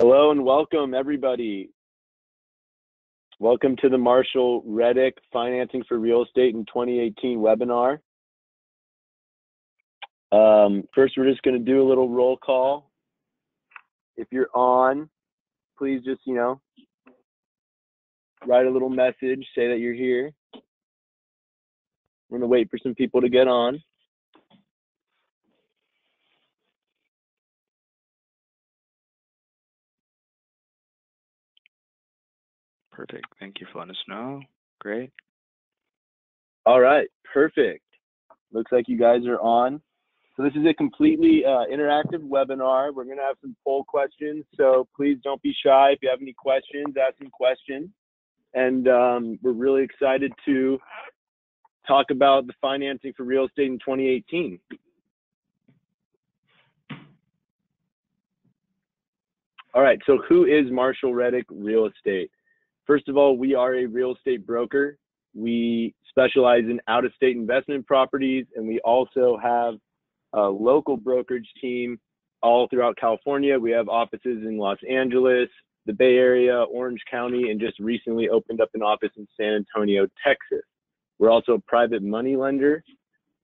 Hello and welcome, everybody. Welcome to the Marshall Reddick Financing for Real Estate in 2018 webinar. First, we're just going to do a little roll call. If you're on, please just, write a little message, say that you're here. We're going to wait for some people to get on. Perfect. Thank you for letting us know. Great. All right, perfect. Looks like you guys are on. So this is a completely interactive webinar. We're going to have some poll questions, so please don't be shy. If you have any questions, ask some questions. And we're really excited to talk about the financing for real estate in 2018. All right, so who is Marshall Reddick Real Estate? First of all, we are a real estate broker. We specialize in out-of-state investment properties, and we also have a local brokerage team all throughout California. We have offices in Los Angeles, the Bay Area, Orange County, and just recently opened up an office in San Antonio, Texas. We're also a private money lender.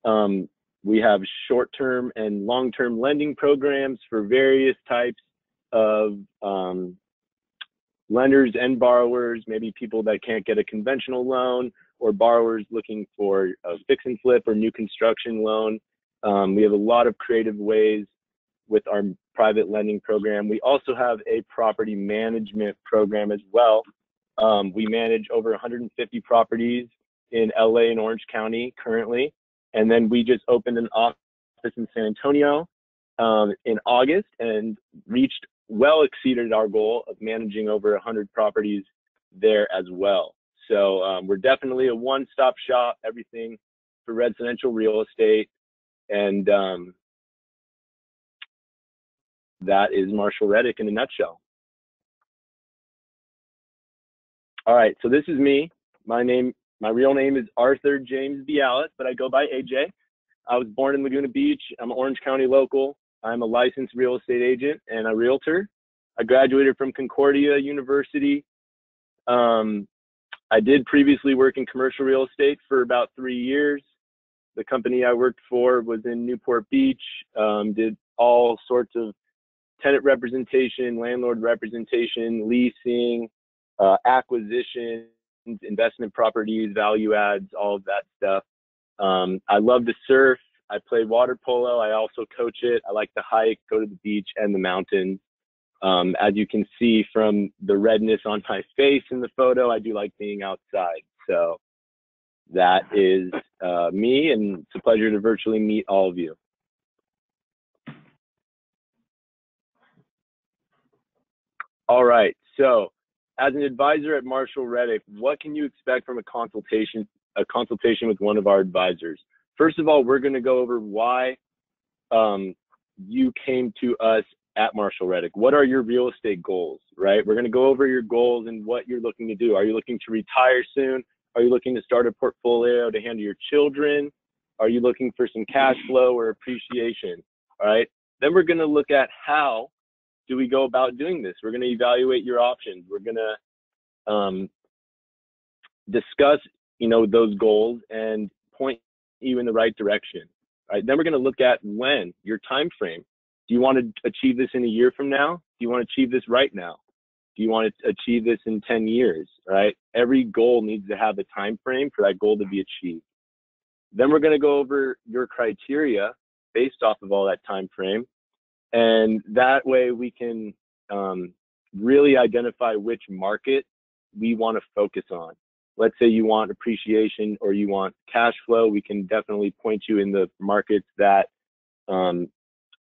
We have short-term and long-term lending programs for various types of lenders and borrowers, maybe people that can't get a conventional loan, or borrowers looking for a fix and flip or new construction loan. We have a lot of creative ways with our private lending program. We also have a property management program as well. We manage over 150 properties in LA and Orange County currently. And then we just opened an office in San Antonio in August and well exceeded our goal of managing over 100 properties there as well. So we're definitely a one-stop shop, everything for residential real estate. And that is Marshall Reddick in a nutshell. All right, so this is me. My real name is Arthur James Bialis, but I go by AJ. I was born in Laguna Beach. I'm an Orange County local. I'm a licensed real estate agent and a realtor. I graduated from Concordia University. I did previously work in commercial real estate for about 3 years. The company I worked for was in Newport Beach, did all sorts of tenant representation, landlord representation, leasing, acquisitions, investment properties, value adds, all of that stuff. I love to surf. I play water polo. I also coach it. I like to hike, go to the beach and the mountains. As you can see from the redness on my face in the photo, I do like being outside. So that is me, and it's a pleasure to virtually meet all of you. All right, so as an advisor at Marshall Reddick, what can you expect from a consultation with one of our advisors? First of all, we're going to go over why you came to us at Marshall Reddick. What are your real estate goals, right? We're going to go over your goals and what you're looking to do. Are you looking to retire soon? Are you looking to start a portfolio to hand to your children? Are you looking for some cash flow or appreciation? All right. Then we're going to look at how do we go about doing this. We're going to evaluate your options. We're going to discuss, those goals and point you in the right direction. Right. Then we're going to look at your time frame. Do you want to achieve this in a year from now? Do you want to achieve this right now? Do you want to achieve this in 10 years, right? Every goal needs to have a time frame for that goal to be achieved. Then we're going to go over your criteria based off of all that time frame. And that way we can really identify which market we want to focus on. Let's say you want appreciation or you want cash flow. We can definitely point you in the markets that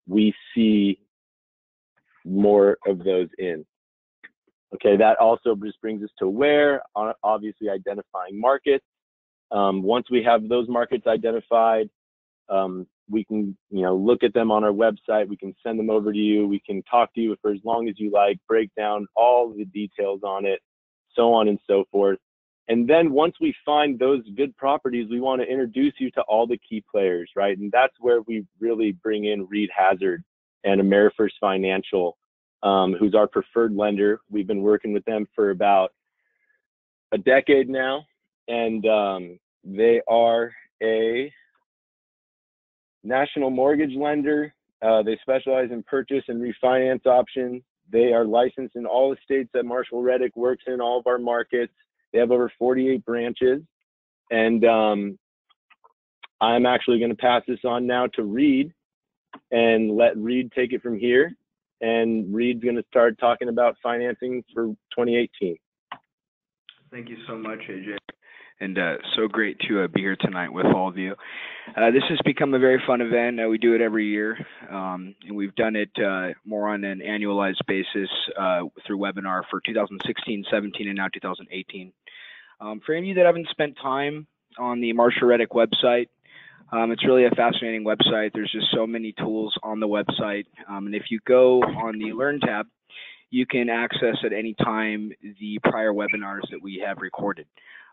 we see more of those in. Okay, that also just brings us to where, obviously identifying markets. Once we have those markets identified, we can, look at them on our website. We can send them over to you. We can talk to you for as long as you like, break down all the details on it, so on and so forth. And then once we find those good properties, we want to introduce you to all the key players, right? And that's where we really bring in Reed Hazard and AmeriFirst Financial who's our preferred lender. We've been working with them for about a decade now, and they are a national mortgage lender. They specialize in purchase and refinance options. They are licensed in all the states that Marshall Reddick works in, all of our markets. They have over 48 branches. And I'm actually going to pass this on now to Reed and let Reed take it from here. And Reed's going to start talking about financing for 2018. Thank you so much, AJ. And so great to be here tonight with all of you. This has become a very fun event. We do it every year, and we've done it more on an annualized basis through webinar for 2016, 17, and now 2018. For any of you that haven't spent time on the Marshall Reddick website, it's really a fascinating website. There's just so many tools on the website. And if you go on the Learn tab, you can access at any time the prior webinars that we have recorded.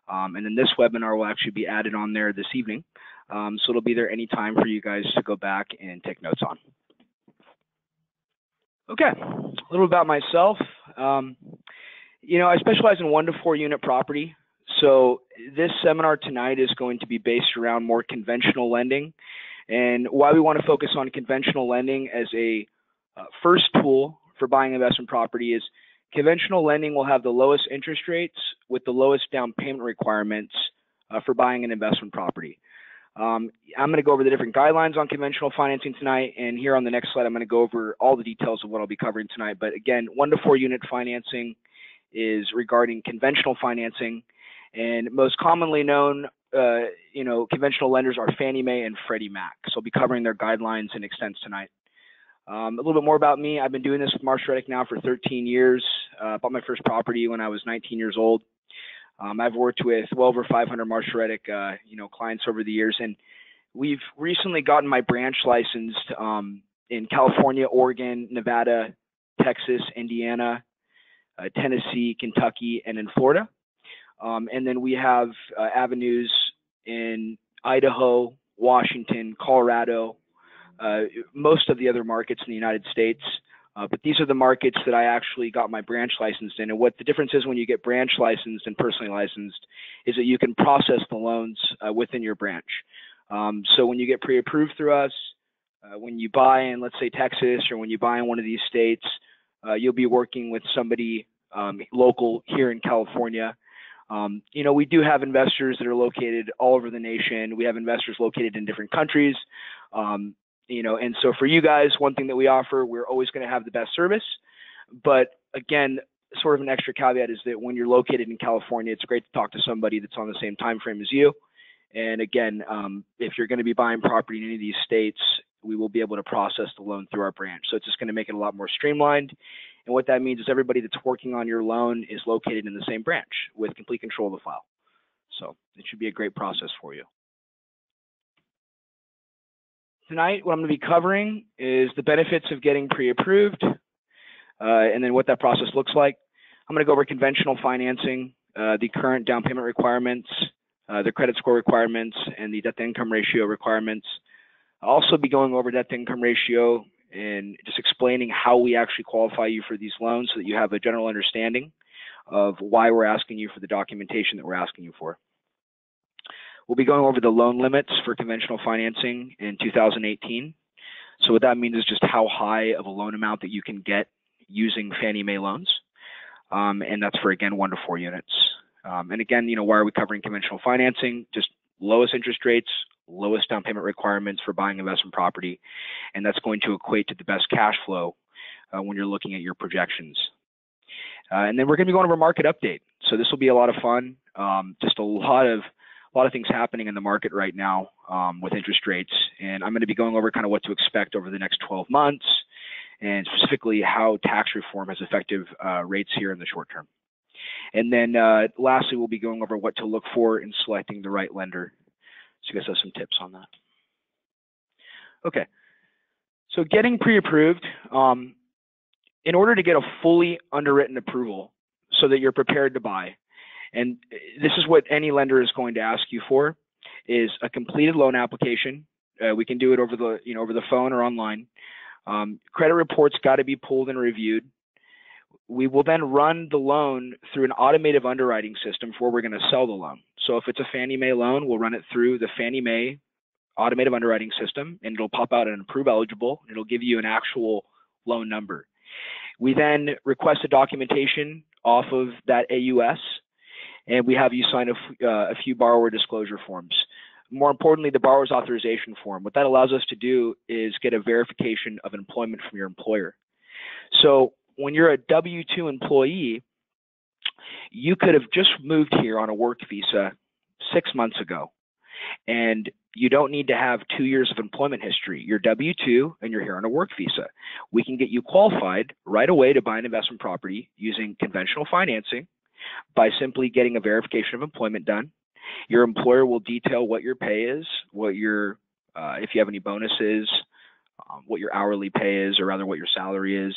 And then this webinar will actually be added on there this evening. So it'll be there any time for you guys to go back and take notes on. Okay, a little about myself. You know, I specialize in 1 to 4 unit property. So this seminar tonight is going to be based around more conventional lending. And why we want to focus on conventional lending as a first tool for buying investment property is conventional lending will have the lowest interest rates with the lowest down payment requirements for buying an investment property. I'm going to go over the different guidelines on conventional financing tonight, and here on the next slide I'm going to go over all the details of what I'll be covering tonight. But again, 1 to 4 unit financing is regarding conventional financing, and most commonly known you know, conventional lenders are Fannie Mae and Freddie Mac. So I'll be covering their guidelines and extents tonight. A little bit more about me. I've been doing this with Marshall Reddick now for 13 years. Bought my first property when I was 19 years old. I've worked with well over 500 Marshall Reddick you know, clients over the years, and we've recently gotten my branch licensed in California, Oregon, Nevada, Texas, Indiana, Tennessee, Kentucky, and in Florida. And then we have avenues in Idaho, Washington, Colorado, most of the other markets in the United States. But these are the markets that I actually got my branch licensed in. And what the difference is when you get branch licensed and personally licensed is that you can process the loans within your branch. So when you get pre-approved through us, when you buy in, let's say, Texas, or when you buy in one of these states, you'll be working with somebody local here in California. You know, we do have investors that are located all over the nation. We have investors located in different countries. You know, and so for you guys, one thing that we offer, we're always going to have the best service. But again, sort of an extra caveat is that when you're located in California, it's great to talk to somebody that's on the same time frame as you. And again, if you're going to be buying property in any of these states, we will be able to process the loan through our branch. So it's just going to make it a lot more streamlined. And what that means is everybody that's working on your loan is located in the same branch with complete control of the file. So it should be a great process for you. Tonight, what I'm going to be covering is the benefits of getting pre-approved, and then what that process looks like. I'm going to go over conventional financing, the current down payment requirements, the credit score requirements, and the debt-to-income ratio requirements. I'll also be going over debt-to-income ratio and just explaining how we actually qualify you for these loans so that you have a general understanding of why we're asking you for the documentation that we're asking you for. We'll be going over the loan limits for conventional financing in 2018. So what that means is just how high of a loan amount that you can get using Fannie Mae loans. And that's for, again, 1 to 4 units. And again, you know, why are we covering conventional financing? Just lowest interest rates, lowest down payment requirements for buying investment property. And that's going to equate to the best cash flow when you're looking at your projections. And then we're going to be going over market update. So this will be a lot of fun. Just a lot of things happening in the market right now with interest rates. And I'm going to be going over kind of what to expect over the next 12 months and specifically how tax reform has affected rates here in the short term. And then lastly, we'll be going over what to look for in selecting the right lender. So you guys have some tips on that. Okay, so getting pre-approved, in order to get a fully underwritten approval so that you're prepared to buy, and this is what any lender is going to ask you for, is a completed loan application. We can do it over the, over the phone or online. Credit reports got to be pulled and reviewed. We will then run the loan through an automated underwriting system for where we're going to sell the loan. So if it's a Fannie Mae loan, we'll run it through the Fannie Mae automated underwriting system, and it'll pop out an approve eligible, and it'll give you an actual loan number. We then request a documentation off of that AUS, and we have you sign a few borrower disclosure forms. More importantly, the borrower's authorization form. What that allows us to do is get a verification of employment from your employer. So when you're a W-2 employee, you could have just moved here on a work visa 6 months ago, and you don't need to have 2 years of employment history. You're W-2 and you're here on a work visa. We can get you qualified right away to buy an investment property using conventional financing by simply getting a verification of employment done. Your employer will detail what your pay is, what your, if you have any bonuses, what your hourly pay is, or rather what your salary is.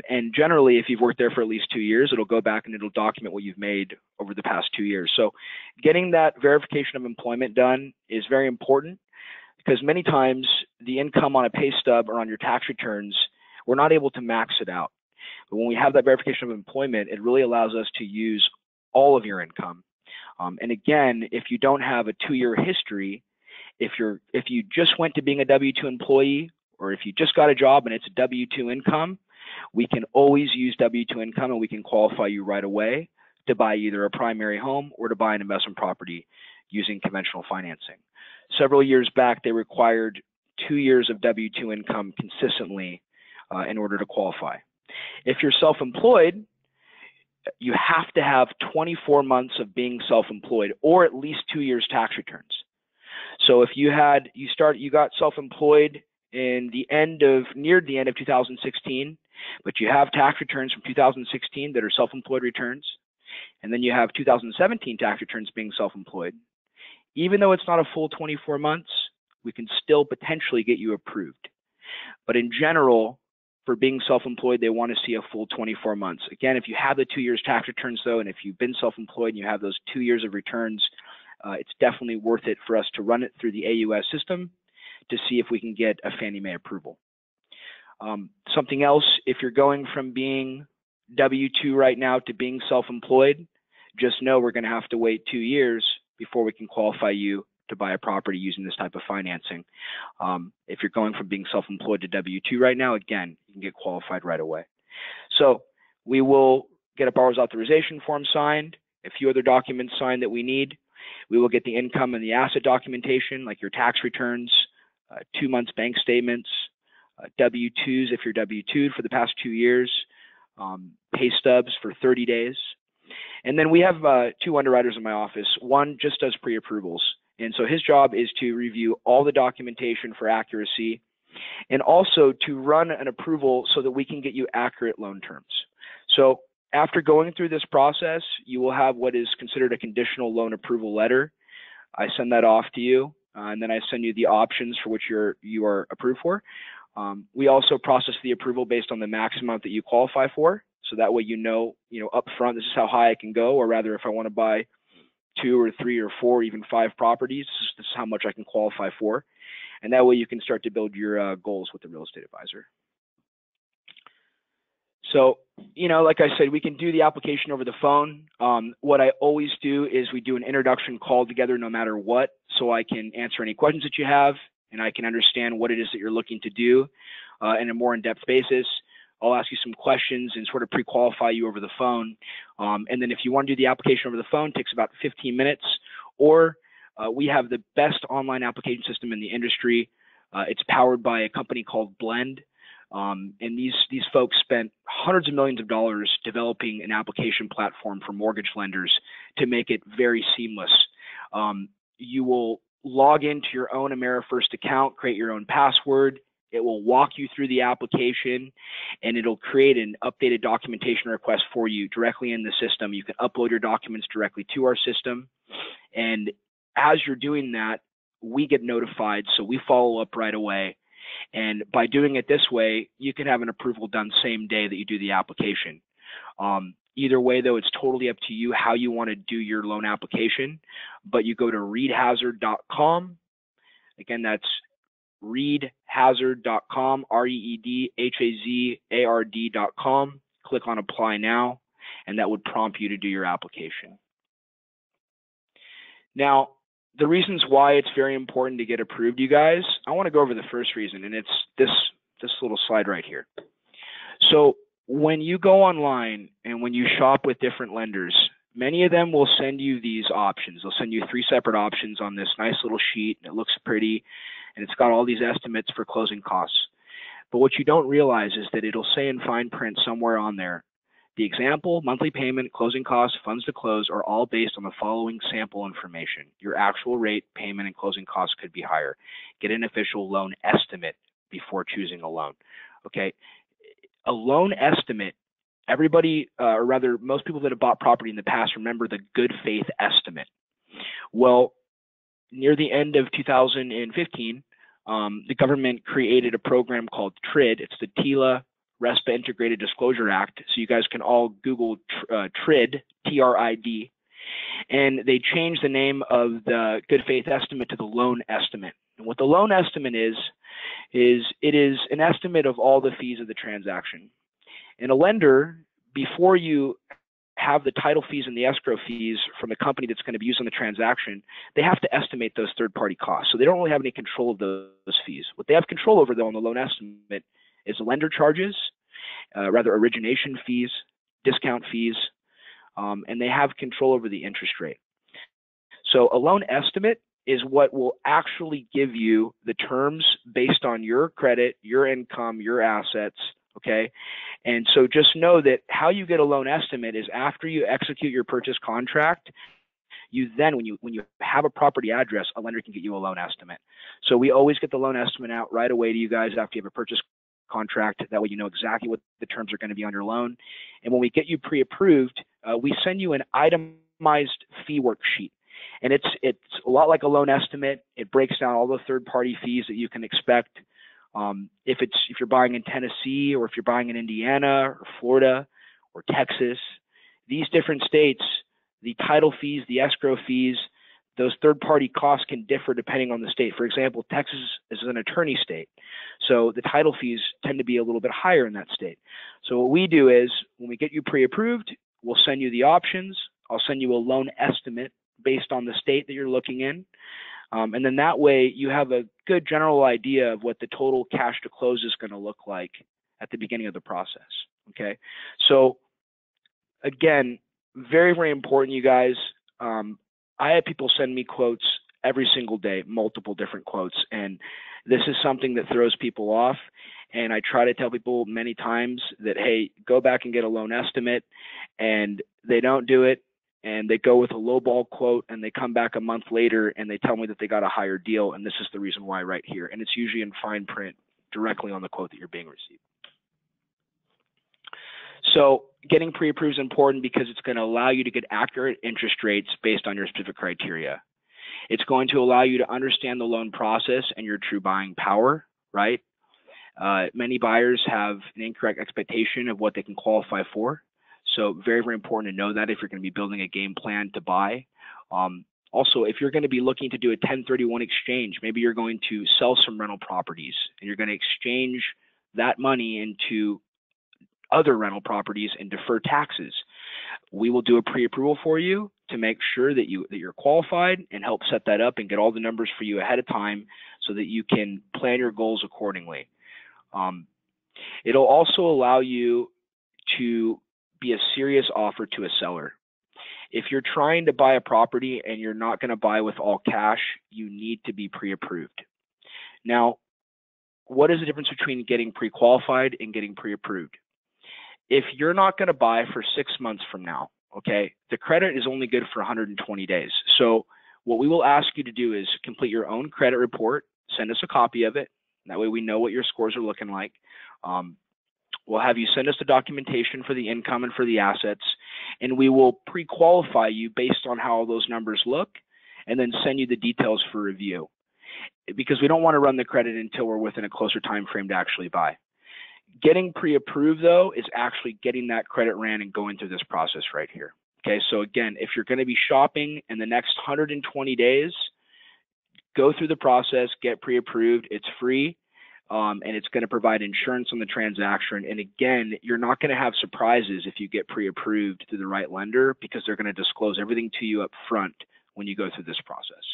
And generally, if you've worked there for at least 2 years, it'll go back and it'll document what you've made over the past 2 years. So getting that verification of employment done is very important, because many times the income on a pay stub or on your tax returns, we're not able to max it out. But when we have that verification of employment, it really allows us to use all of your income. And again, if you don't have a 2-year history, if you just went to being a W-2 employee, or if you just got a job and it's a W-2 income, we can always use W-2 income, and we can qualify you right away to buy either a primary home or to buy an investment property using conventional financing. Several years back, they required 2 years of W-2 income consistently in order to qualify. If you're self-employed, you have to have 24 months of being self-employed, or at least 2 years tax returns. So if you got self-employed near the end of 2016, but you have tax returns from 2016 that are self-employed returns, and then you have 2017 tax returns being self-employed, even though it's not a full 24 months, we can still potentially get you approved. But in general, for being self-employed, they want to see a full 24 months. Again, if you have the 2 years tax returns though, and if you've been self-employed and you have those 2 years of returns, it's definitely worth it for us to run it through the AUS system to see if we can get a Fannie Mae approval. Something else, if you're going from being W-2 right now to being self-employed, just know we're going to have to wait 2 years before we can qualify you to buy a property using this type of financing. If you're going from being self-employed to W-2 right now, again, you can get qualified right away. So we will get a borrower's authorization form signed, a few other documents signed that we need. We will get the income and the asset documentation, like your tax returns, 2 months bank statements, W-2s if you're W-2'd for the past 2 years, pay stubs for 30 days. And then we have 2 underwriters in my office. One just does pre-approvals. And so his job is to review all the documentation for accuracy, and also to run an approval so that we can get you accurate loan terms. So after going through this process, you will have what is considered a conditional loan approval letter. I send that off to you, and then I send you the options for which you are approved for. We also process the approval based on the max amount that you qualify for. So that way you know up front, this is how high I can go, or rather if I want to buy 2 or 3 or 4, even 5 properties, this is how much I can qualify for. And that way you can start to build your goals with the real estate advisor. So, like I said, we can do the application over the phone. What I always do is we do an introduction call together no matter what, so I can answer any questions that you have, and I can understand what it is that you're looking to do in a more in-depth basis. I'll ask you some questions and sort of pre-qualify you over the phone. And then if you want to do the application over the phone, it takes about 15 minutes. Or we have the best online application system in the industry. It's powered by a company called Blend. And these folks spent hundreds of millions of dollars developing an application platform for mortgage lenders to make it very seamless. You will log into your own AmeriFirst account, create your own password. It will walk you through the application, and it'll create an updated documentation request for you directly in the system. You can upload your documents directly to our system. And as you're doing that, we get notified, so we follow up right away. And by doing it this way, you can have an approval done same day that you do the application. Either way, though, it's totally up to you how you want to do your loan application. But you go to reedhazard.com. Again, that's reedhazard.com, reedhazard.com. Click on apply now, and that would prompt you to do your application. Now, the reasons why it's very important to get approved, you guys, I want to go over the first reason, and it's this little slide right here. So when you go online and when you shop with different lenders, many of them will send you these options. They'll send you 3 separate options on this nice little sheet, and it looks pretty, and it's got all these estimates for closing costs. But what you don't realize is that it'll say in fine print somewhere on there, the example, monthly payment, closing costs, funds to close are all based on the following sample information. Your actual rate, payment, and closing costs could be higher. Get an official loan estimate before choosing a loan. Okay, a loan estimate, everybody, or rather most people that have bought property in the past remember the good faith estimate. Well, near the end of 2015, the government created a program called TRID. It's the TILA RESPA Integrated Disclosure Act. So you guys can all Google TRID, T-R-I-D, and they changed the name of the good faith estimate to the loan estimate. And what the loan estimate is it is an estimate of all the fees of the transaction. And a lender, before you have the title fees and the escrow fees from the company that's going to be used on the transaction, they have to estimate those third-party costs. So they don't really have any control of those fees. What they have control over, though, on the loan estimate is the lender charges, rather origination fees, discount fees, and they have control over the interest rate. So a loan estimate is what will actually give you the terms based on your credit, your income, your assets, okay? And so just know that how you get a loan estimate is after you execute your purchase contract, you then, when you have a property address, a lender can get you a loan estimate. So we always get the loan estimate out right away to you guys after you have a purchase contract. That way you know exactly what the terms are going to be on your loan. And when we get you pre-approved, we send you an itemized fee worksheet. And it's a lot like a loan estimate. It breaks down all the third-party fees that you can expect. If you're buying in Tennessee, or if you're buying in Indiana or Florida or Texas, these different states, the title fees, the escrow fees, those third-party costs can differ depending on the state. For example, Texas is an attorney state, so the title fees tend to be a little bit higher in that state. So what we do is, when we get you pre-approved, we'll send you the options. I'll send you a loan estimate based on the state that you're looking in. And then that way you have a good general idea of what the total cash to close is going to look like at the beginning of the process. Okay. So again, very, very important, you guys. I have people send me quotes every single day, multiple different quotes. And this is something that throws people off. And I try to tell people many times that, hey, go back and get a loan estimate, and they don't do it. And they go with a lowball quote, and they come back a month later and they tell me that they got a higher deal, and this is the reason why right here. And it's usually in fine print directly on the quote that you're being received. So getting pre-approved is important because it's going to allow you to get accurate interest rates based on your specific criteria. It's going to allow you to understand the loan process and your true buying power, right? Many buyers have an incorrect expectation of what they can qualify for. So very, very important to know that if you're going to be building a game plan to buy. Also, if you're going to be looking to do a 1031 exchange, maybe you're going to sell some rental properties and you're going to exchange that money into other rental properties and defer taxes. We will do a pre-approval for you to make sure that you're qualified and help set that up and get all the numbers for you ahead of time so that you can plan your goals accordingly. It'll also allow you to be a serious offer to a seller. If you're trying to buy a property and you're not going to buy with all cash, you need to be pre-approved. Now, what is the difference between getting pre-qualified and getting pre-approved? If you're not going to buy for 6 months from now, okay, the credit is only good for 120 days. So what we will ask you to do is complete your own credit report, send us a copy of it. That way we know what your scores are looking like. We'll have you send us the documentation for the income and for the assets, and we will pre-qualify you based on how those numbers look, and then send you the details for review. Because we don't want to run the credit until we're within a closer time frame to actually buy. Getting pre-approved, though, is actually getting that credit ran and going through this process right here. Okay, so again, if you're going to be shopping in the next 120 days, go through the process, get pre-approved. It's free. and it's going to provide insurance on the transaction. And again, you're not going to have surprises if you get pre-approved through the right lender, because they're going to disclose everything to you up front when you go through this process.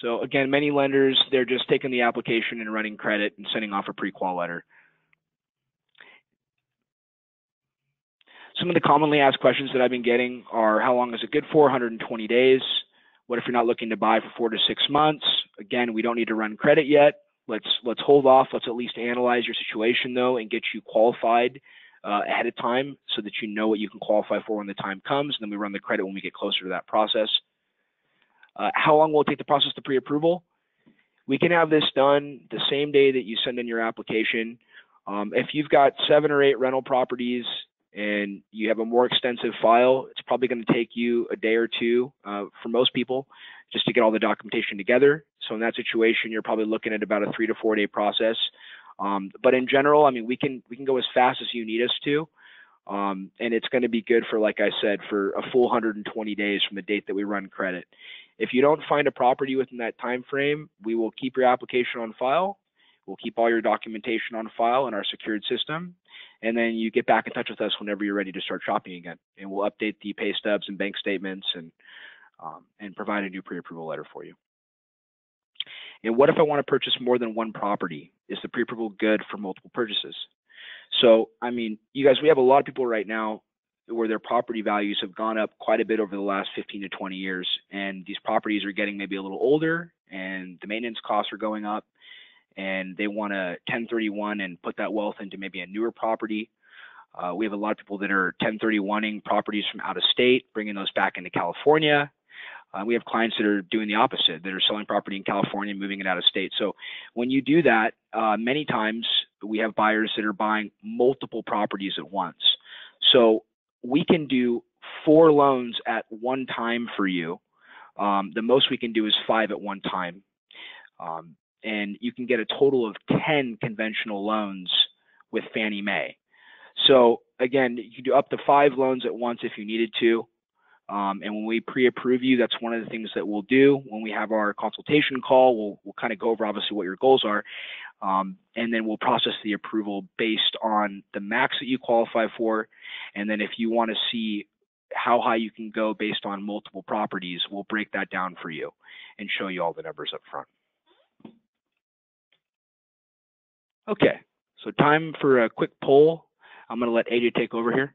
So again, many lenders, they're just taking the application and running credit and sending off a pre-qual letter. Some of the commonly asked questions that I've been getting are, how long is it good for? 120 days. What if you're not looking to buy for 4 to 6 months? Again, we don't need to run credit yet. Let's hold off. Let's at least analyze your situation though and get you qualified ahead of time so that you know what you can qualify for when the time comes. And then we run the credit when we get closer to that process. How long will it take the process to pre-approval? We can have this done the same day that you send in your application. If you've got 7 or 8 rental properties and you have a more extensive file, it's probably going to take you a day or two for most people just to get all the documentation together. So in that situation, you're probably looking at about a 3 to 4 day process. But in general, I mean, we can go as fast as you need us to. And it's going to be good for, like I said, for a full 120 days from the date that we run credit. If you don't find a property within that time frame, we will keep your application on file. We'll keep all your documentation on file in our secured system. And then you get back in touch with us whenever you're ready to start shopping again. And we'll update the pay stubs and bank statements and provide a new pre-approval letter for you. And what if I want to purchase more than one property? Is the pre-approval good for multiple purchases? So, I mean, you guys, we have a lot of people right now where their property values have gone up quite a bit over the last 15 to 20 years. And these properties are getting maybe a little older and the maintenance costs are going up, and they want to 1031 and put that wealth into maybe a newer property. We have a lot of people that are 1031ing properties from out of state, bringing those back into California. We have clients that are doing the opposite, that are selling property in California and moving it out of state. So when you do that, many times we have buyers that are buying multiple properties at once. So we can do 4 loans at one time for you. The most we can do is 5 at one time. And you can get a total of 10 conventional loans with Fannie Mae. So again, you can do up to 5 loans at once if you needed to. And when we pre-approve you, that's one of the things that we'll do. When we have our consultation call, we'll kind of go over obviously what your goals are. And then we'll process the approval based on the max that you qualify for. And then if you want to see how high you can go based on multiple properties, we'll break that down for you and show you all the numbers up front. Okay, so time for a quick poll. I'm going to let AJ take over here.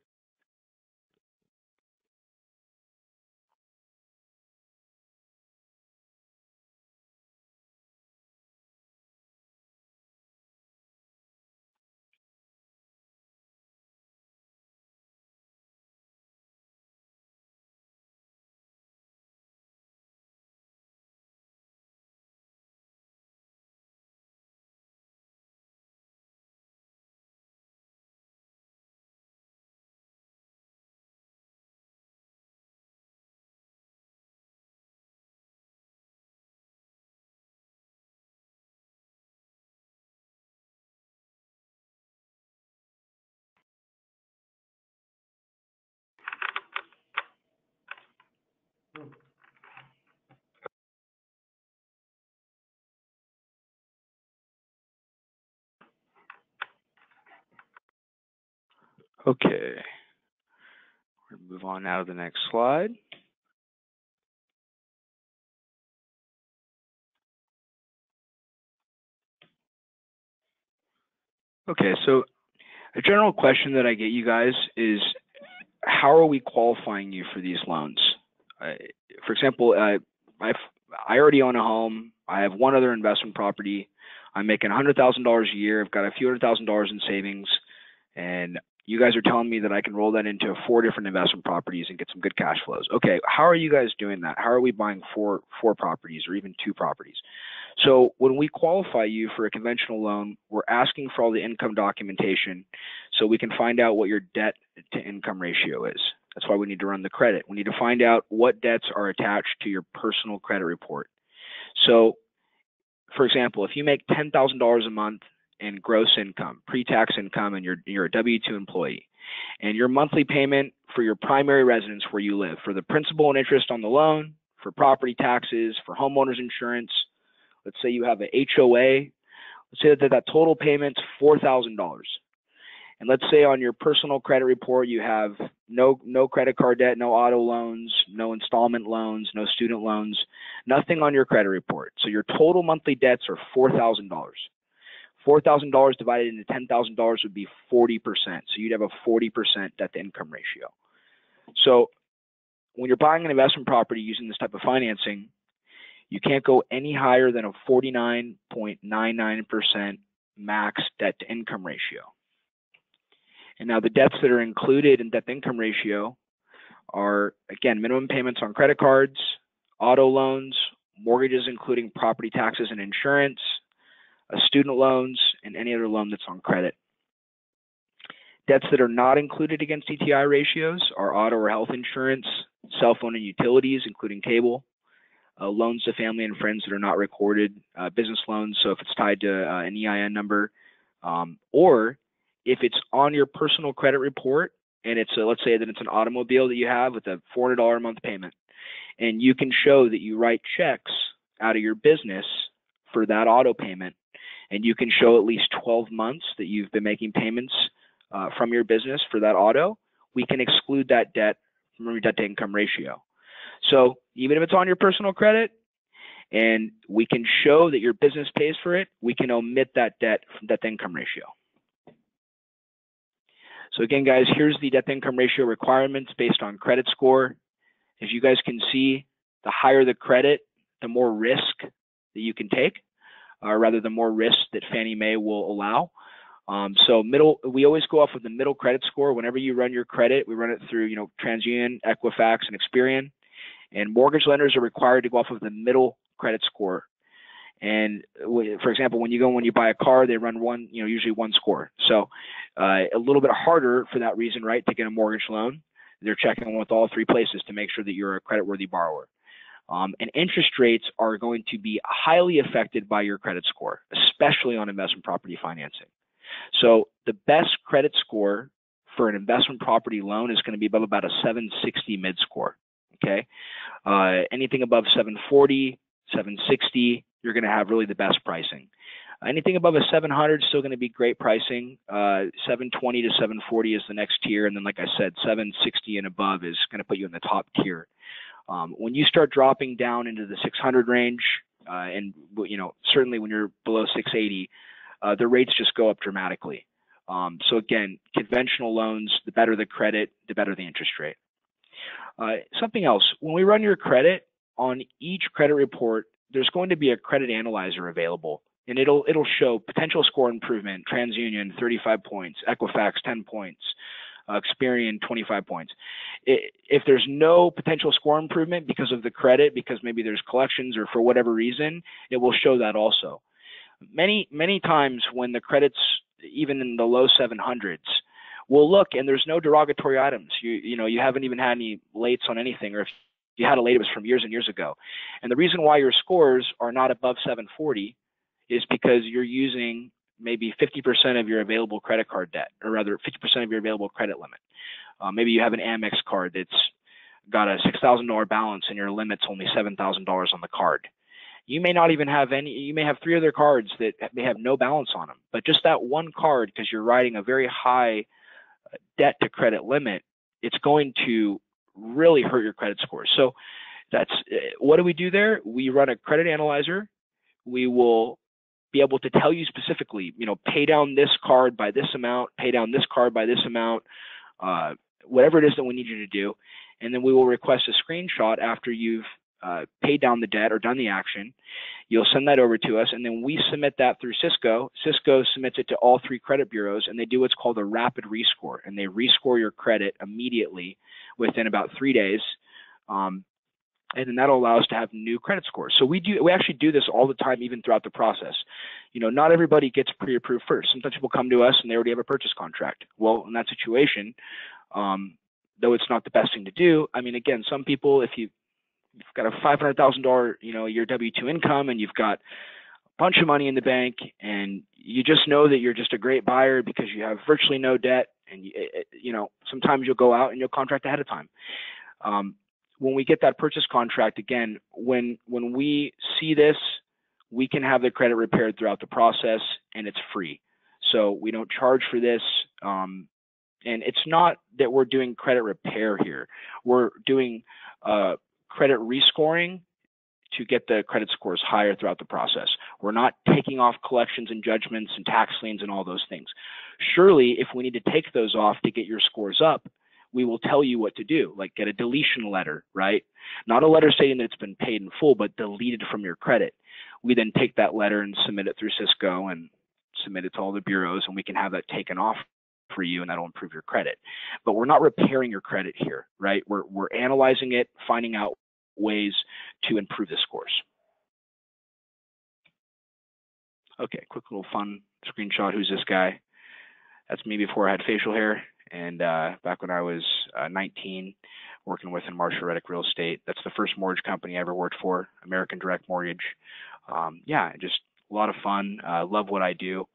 Okay, we're going to move on now to the next slide. Okay, so a general question that I get, you guys, is how are we qualifying you for these loans? For example, I already own a home. I have one other investment property. I'm making $100,000 a year. I've got a few $100,000 in savings, and you guys are telling me that I can roll that into 4 different investment properties and get some good cash flows. Okay, how are you guys doing that? How are we buying four properties or even 2 properties? So when we qualify you for a conventional loan, we're asking for all the income documentation so we can find out what your debt to income ratio is. That's why we need to run the credit. We need to find out what debts are attached to your personal credit report. So, for example, if you make $10,000 a month in gross income, pre-tax income, and you're a W-2 employee, and your monthly payment for your primary residence where you live, for the principal and interest on the loan, for property taxes, for homeowners insurance. Let's say you have an HOA. Let's say that total payment's $4,000. And let's say on your personal credit report, you have no credit card debt, no auto loans, no installment loans, no student loans, nothing on your credit report. So your total monthly debts are $4,000. $4,000 divided into $10,000 would be 40%. So you'd have a 40% debt to income ratio. So when you're buying an investment property using this type of financing, you can't go any higher than a 49.99% max debt to income ratio. And now the debts that are included in debt to income ratio are, again, minimum payments on credit cards, auto loans, mortgages including property taxes and insurance, student loans, and any other loan that's on credit. Debts that are not included against DTI ratios are auto or health insurance, cell phone and utilities, including cable, loans to family and friends that are not recorded, business loans, so if it's tied to an EIN number, or if it's on your personal credit report and it's let's say that it's an automobile that you have with a $400 a month payment, and you can show that you write checks out of your business for that auto payment, and you can show at least 12 months that you've been making payments from your business for that auto, we can exclude that debt from your debt to income ratio. So even if it's on your personal credit and we can show that your business pays for it, we can omit that debt from debt to income ratio. So again, guys, here's the debt to income ratio requirements based on credit score. As you guys can see, the higher the credit, the more risk that you can take, or rather the more risk that Fannie Mae will allow. So we always go off with the middle credit score. Whenever you run your credit, we run it through, TransUnion, Equifax, and Experian. And mortgage lenders are required to go off of the middle credit score. And for example, when you buy a car, they run usually one score. So a little bit harder for that reason, right, to get a mortgage loan. They're checking with all three places to make sure that you're a creditworthy borrower. And interest rates are going to be highly affected by your credit score, especially on investment property financing. So the best credit score for an investment property loan is going to be above about a 760 mid score. Okay, anything above 740, 760, you're going to have really the best pricing. Anything above a 700 is still going to be great pricing. 720 to 740 is the next tier, and then, like I said, 760 and above is going to put you in the top tier. When you start dropping down into the 600 range, and certainly when you're below 680, the rates just go up dramatically. So again, conventional loans, the better the credit, the better the interest rate. Something else, when we run your credit, on each credit report, there's going to be a credit analyzer available, and it'll show potential score improvement, TransUnion 35 points, Equifax 10 points, Experian 25 points. If there's no potential score improvement because of the credit, because maybe there's collections or for whatever reason, it will show that also. Many times when the credit's even in the low 700s, we'll look and there's no derogatory items. You haven't even had any lates on anything, or if you had a late, it was from years and years ago. And the reason why your scores are not above 740 is because you're using maybe 50% of your available credit card debt, or rather 50% of your available credit limit. Maybe you have an Amex card that's got a $6,000 balance and your limit's only $7,000 on the card. You may not even have any, you may have 3 other cards that may have no balance on them, but just that one card, because you're writing a very high debt to credit limit, it's going to really hurt your credit score. So that's what do we do there? We run a credit analyzer. We will be able to tell you specifically, pay down this card by this amount, pay down this card by this amount, whatever it is that we need you to do. And then we will request a screenshot after you've paid down the debt or done the action. You'll send that over to us, and then we submit that through Cisco. Cisco submits it to all 3 credit bureaus, and they do what's called a rapid rescore, and they rescore your credit immediately within about 3 days. And then that'll allow us to have new credit scores. So we actually do this all the time, even throughout the process. Not everybody gets pre-approved first. Sometimes people come to us and they already have a purchase contract. Well, in that situation, though it's not the best thing to do, again, some people, if you've got a $500,000, year W-2 income, and you've got a bunch of money in the bank, and you just know that you're just a great buyer because you have virtually no debt, and sometimes you'll go out and you'll contract ahead of time. when we get that purchase contract, again, when we see this, we can have the credit repaired throughout the process, and it's free. So we don't charge for this. And it's not that we're doing credit repair here. We're doing credit rescoring to get the credit scores higher throughout the process. We're not taking off collections and judgments and tax liens and all those things. Surely, if we need to take those off to get your scores up, we will tell you what to do, like get a deletion letter, right? Not a letter stating that it's been paid in full, but deleted from your credit. We then take that letter and submit it through Cisco and submit it to all the bureaus, and we can have that taken off for you, and that'll improve your credit. But we're not repairing your credit here, right? We're analyzing it, finding out ways to improve the scores. Okay, quick little fun screenshot. Who's this guy? That's me before I had facial hair, and back when I was 19, working with in Marshall Reddick Real Estate. That's the first mortgage company I ever worked for, American Direct Mortgage. Yeah, just a lot of fun. Love what I do.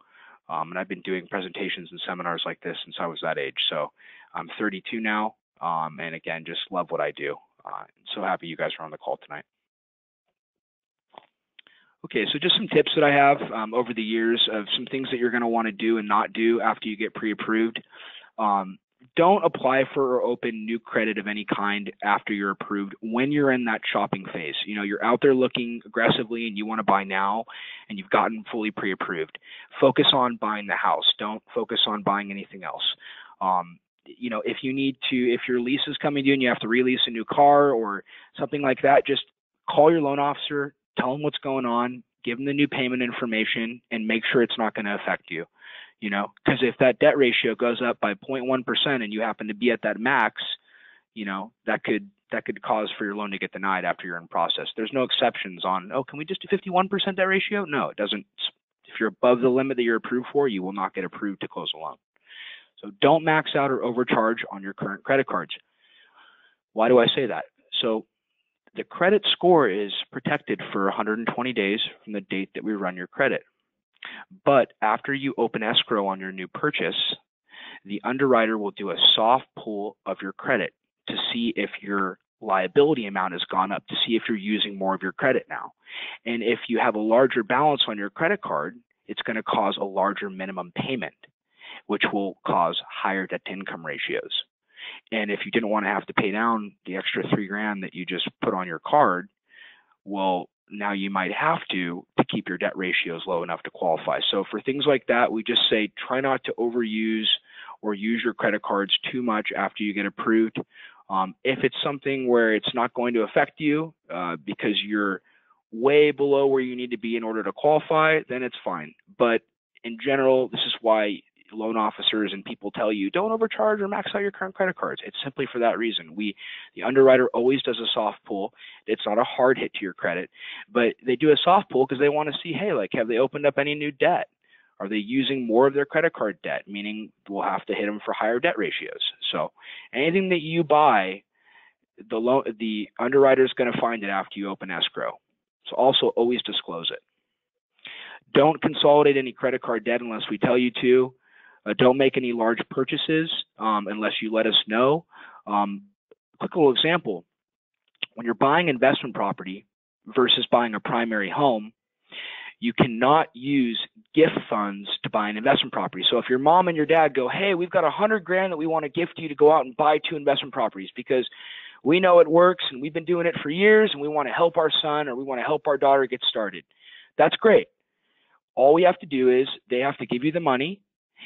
And I've been doing presentations and seminars like this since I was that age. So I'm 32 now, and again, just love what I do. So happy you guys are on the call tonight. Okay, so just some tips that I have over the years of some things that you're going to want to do and not do after you get pre-approved. Don't apply for or open new credit of any kind after you're approved when you're in that shopping phase. You know, you're out there looking aggressively and you want to buy now and you've gotten fully pre-approved. Focus on buying the house. Don't focus on buying anything else. You know, if you need to, if your lease is coming due and you have to release a new car or something like that, just call your loan officer, tell them what's going on, give them the new payment information, and make sure it's not going to affect you. You know, because if that debt ratio goes up by 0.1% and you happen to be at that max, you know, that could cause for your loan to get denied after you're in process. There's no exceptions on, oh, can we just do 51% debt ratio? No, it doesn't. If you're above the limit that you're approved for, you will not get approved to close a loan. So don't max out or overcharge on your current credit cards. Why do I say that? So the credit score is protected for 120 days from the date that we run your credit. But after you open escrow on your new purchase, the underwriter will do a soft pull of your credit to see if your liability amount has gone up, to see if you're using more of your credit now. And if you have a larger balance on your credit card, it's going to cause a larger minimum payment, which will cause higher debt to income ratios. And if you didn't want to have to pay down the extra $3,000 that you just put on your card, well, now you might have to keep your debt ratios low enough to qualify. So for things like that, we just say try not to overuse or use your credit cards too much after you get approved. If it's something where it's not going to affect you because you're way below where you need to be in order to qualify, then it's fine. But in general, this is why loan officers and people tell you don't overcharge or max out your current credit cards. It's simply for that reason. The underwriter always does a soft pull. It's not a hard hit to your credit, but they do a soft pull because they want to see, hey, like, have they opened up any new debt? Are they using more of their credit card debt? Meaning we'll have to hit them for higher debt ratios. So anything that you buy, the underwriter is going to find it after you open escrow. So also always disclose it. Don't consolidate any credit card debt unless we tell you to. Don't make any large purchases unless you let us know. Quick little example, when you're buying investment property versus buying a primary home, you cannot use gift funds to buy an investment property. So if your mom and your dad go, hey, we've got $100,000 that we want to gift you to go out and buy 2 investment properties because we know it works and we've been doing it for years and we want to help our son or we want to help our daughter get started. That's great. All we have to do is they have to give you the money,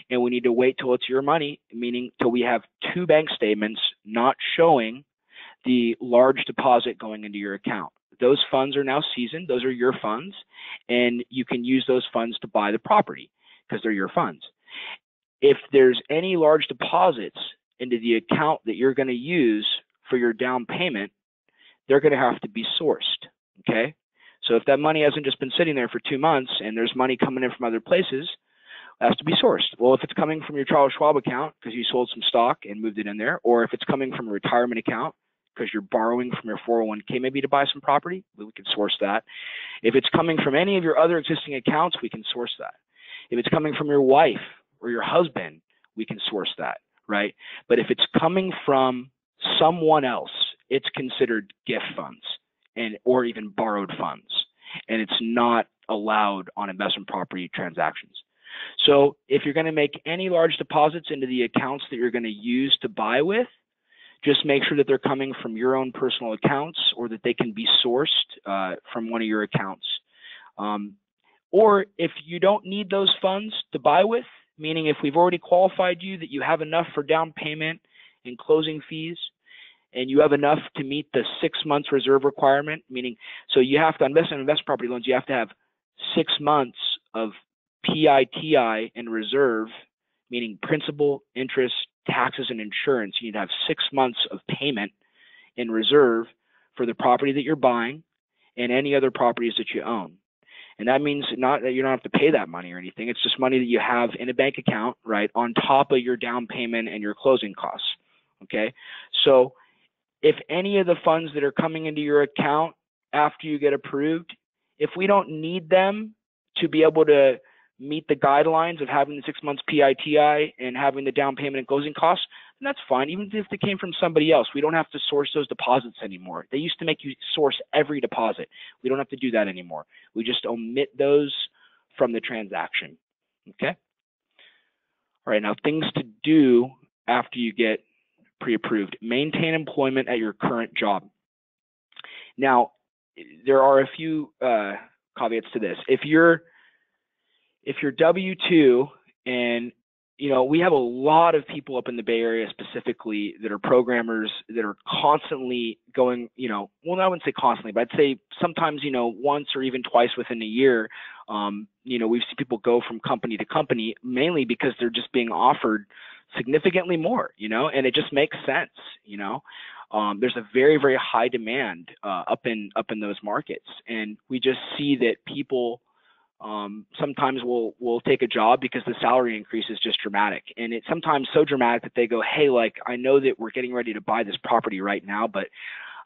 and we need to wait till it's your money, meaning till we have 2 bank statements not showing the large deposit going into your account. Those funds are now seasoned. Those are your funds, and you can use those funds to buy the property because they're your funds. If there's any large deposits into the account that you're going to use for your down payment, they're going to have to be sourced, okay? So if that money hasn't just been sitting there for 2 months and there's money coming in from other places, it has to be sourced. Well, if it's coming from your Charles Schwab account because you sold some stock and moved it in there, or if it's coming from a retirement account because you're borrowing from your 401k maybe to buy some property, we can source that. If it's coming from any of your other existing accounts, we can source that. If it's coming from your wife or your husband, we can source that, right? But if it's coming from someone else it's considered gift funds or even borrowed funds, and it's not allowed on investment property transactions. So if you're going to make any large deposits into the accounts that you're going to use to buy with, just make sure that they're coming from your own personal accounts, or that they can be sourced from one of your accounts. Or if you don't need those funds to buy with, meaning if we've already qualified you that you have enough for down payment and closing fees, and you have enough to meet the 6 months reserve requirement, meaning, so you have to invest in investment property loans, you have to have 6 months of PITI and reserve, meaning principal, interest, taxes, and insurance. You need to have 6 months of payment in reserve for the property that you're buying and any other properties that you own. And that means not that you don't have to pay that money or anything. It's just money that you have in a bank account, right, on top of your down payment and your closing costs. Okay, so if any of the funds that are coming into your account after you get approved, if we don't need them to be able to meet the guidelines of having the 6 months PITI and having the down payment and closing costs, then that's fine. Even if they came from somebody else, we don't have to source those deposits anymore. They used to make you source every deposit. We don't have to do that anymore. We just omit those from the transaction. Okay? All right, now things to do after you get pre-approved. Maintain employment at your current job. Now, there are a few caveats to this. If you're W-2, and we have a lot of people up in the Bay Area specifically that are programmers that are constantly going, well, I wouldn't say constantly, but I'd say sometimes, once or even twice within a year, we've seen people go from company to company, mainly because they're just being offered significantly more, and it just makes sense. There's a very, very high demand up in those markets, and we just see that people sometimes will take a job because the salary increase is just dramatic, and it's sometimes so dramatic that they go, hey, like, I know that we're getting ready to buy this property right now, but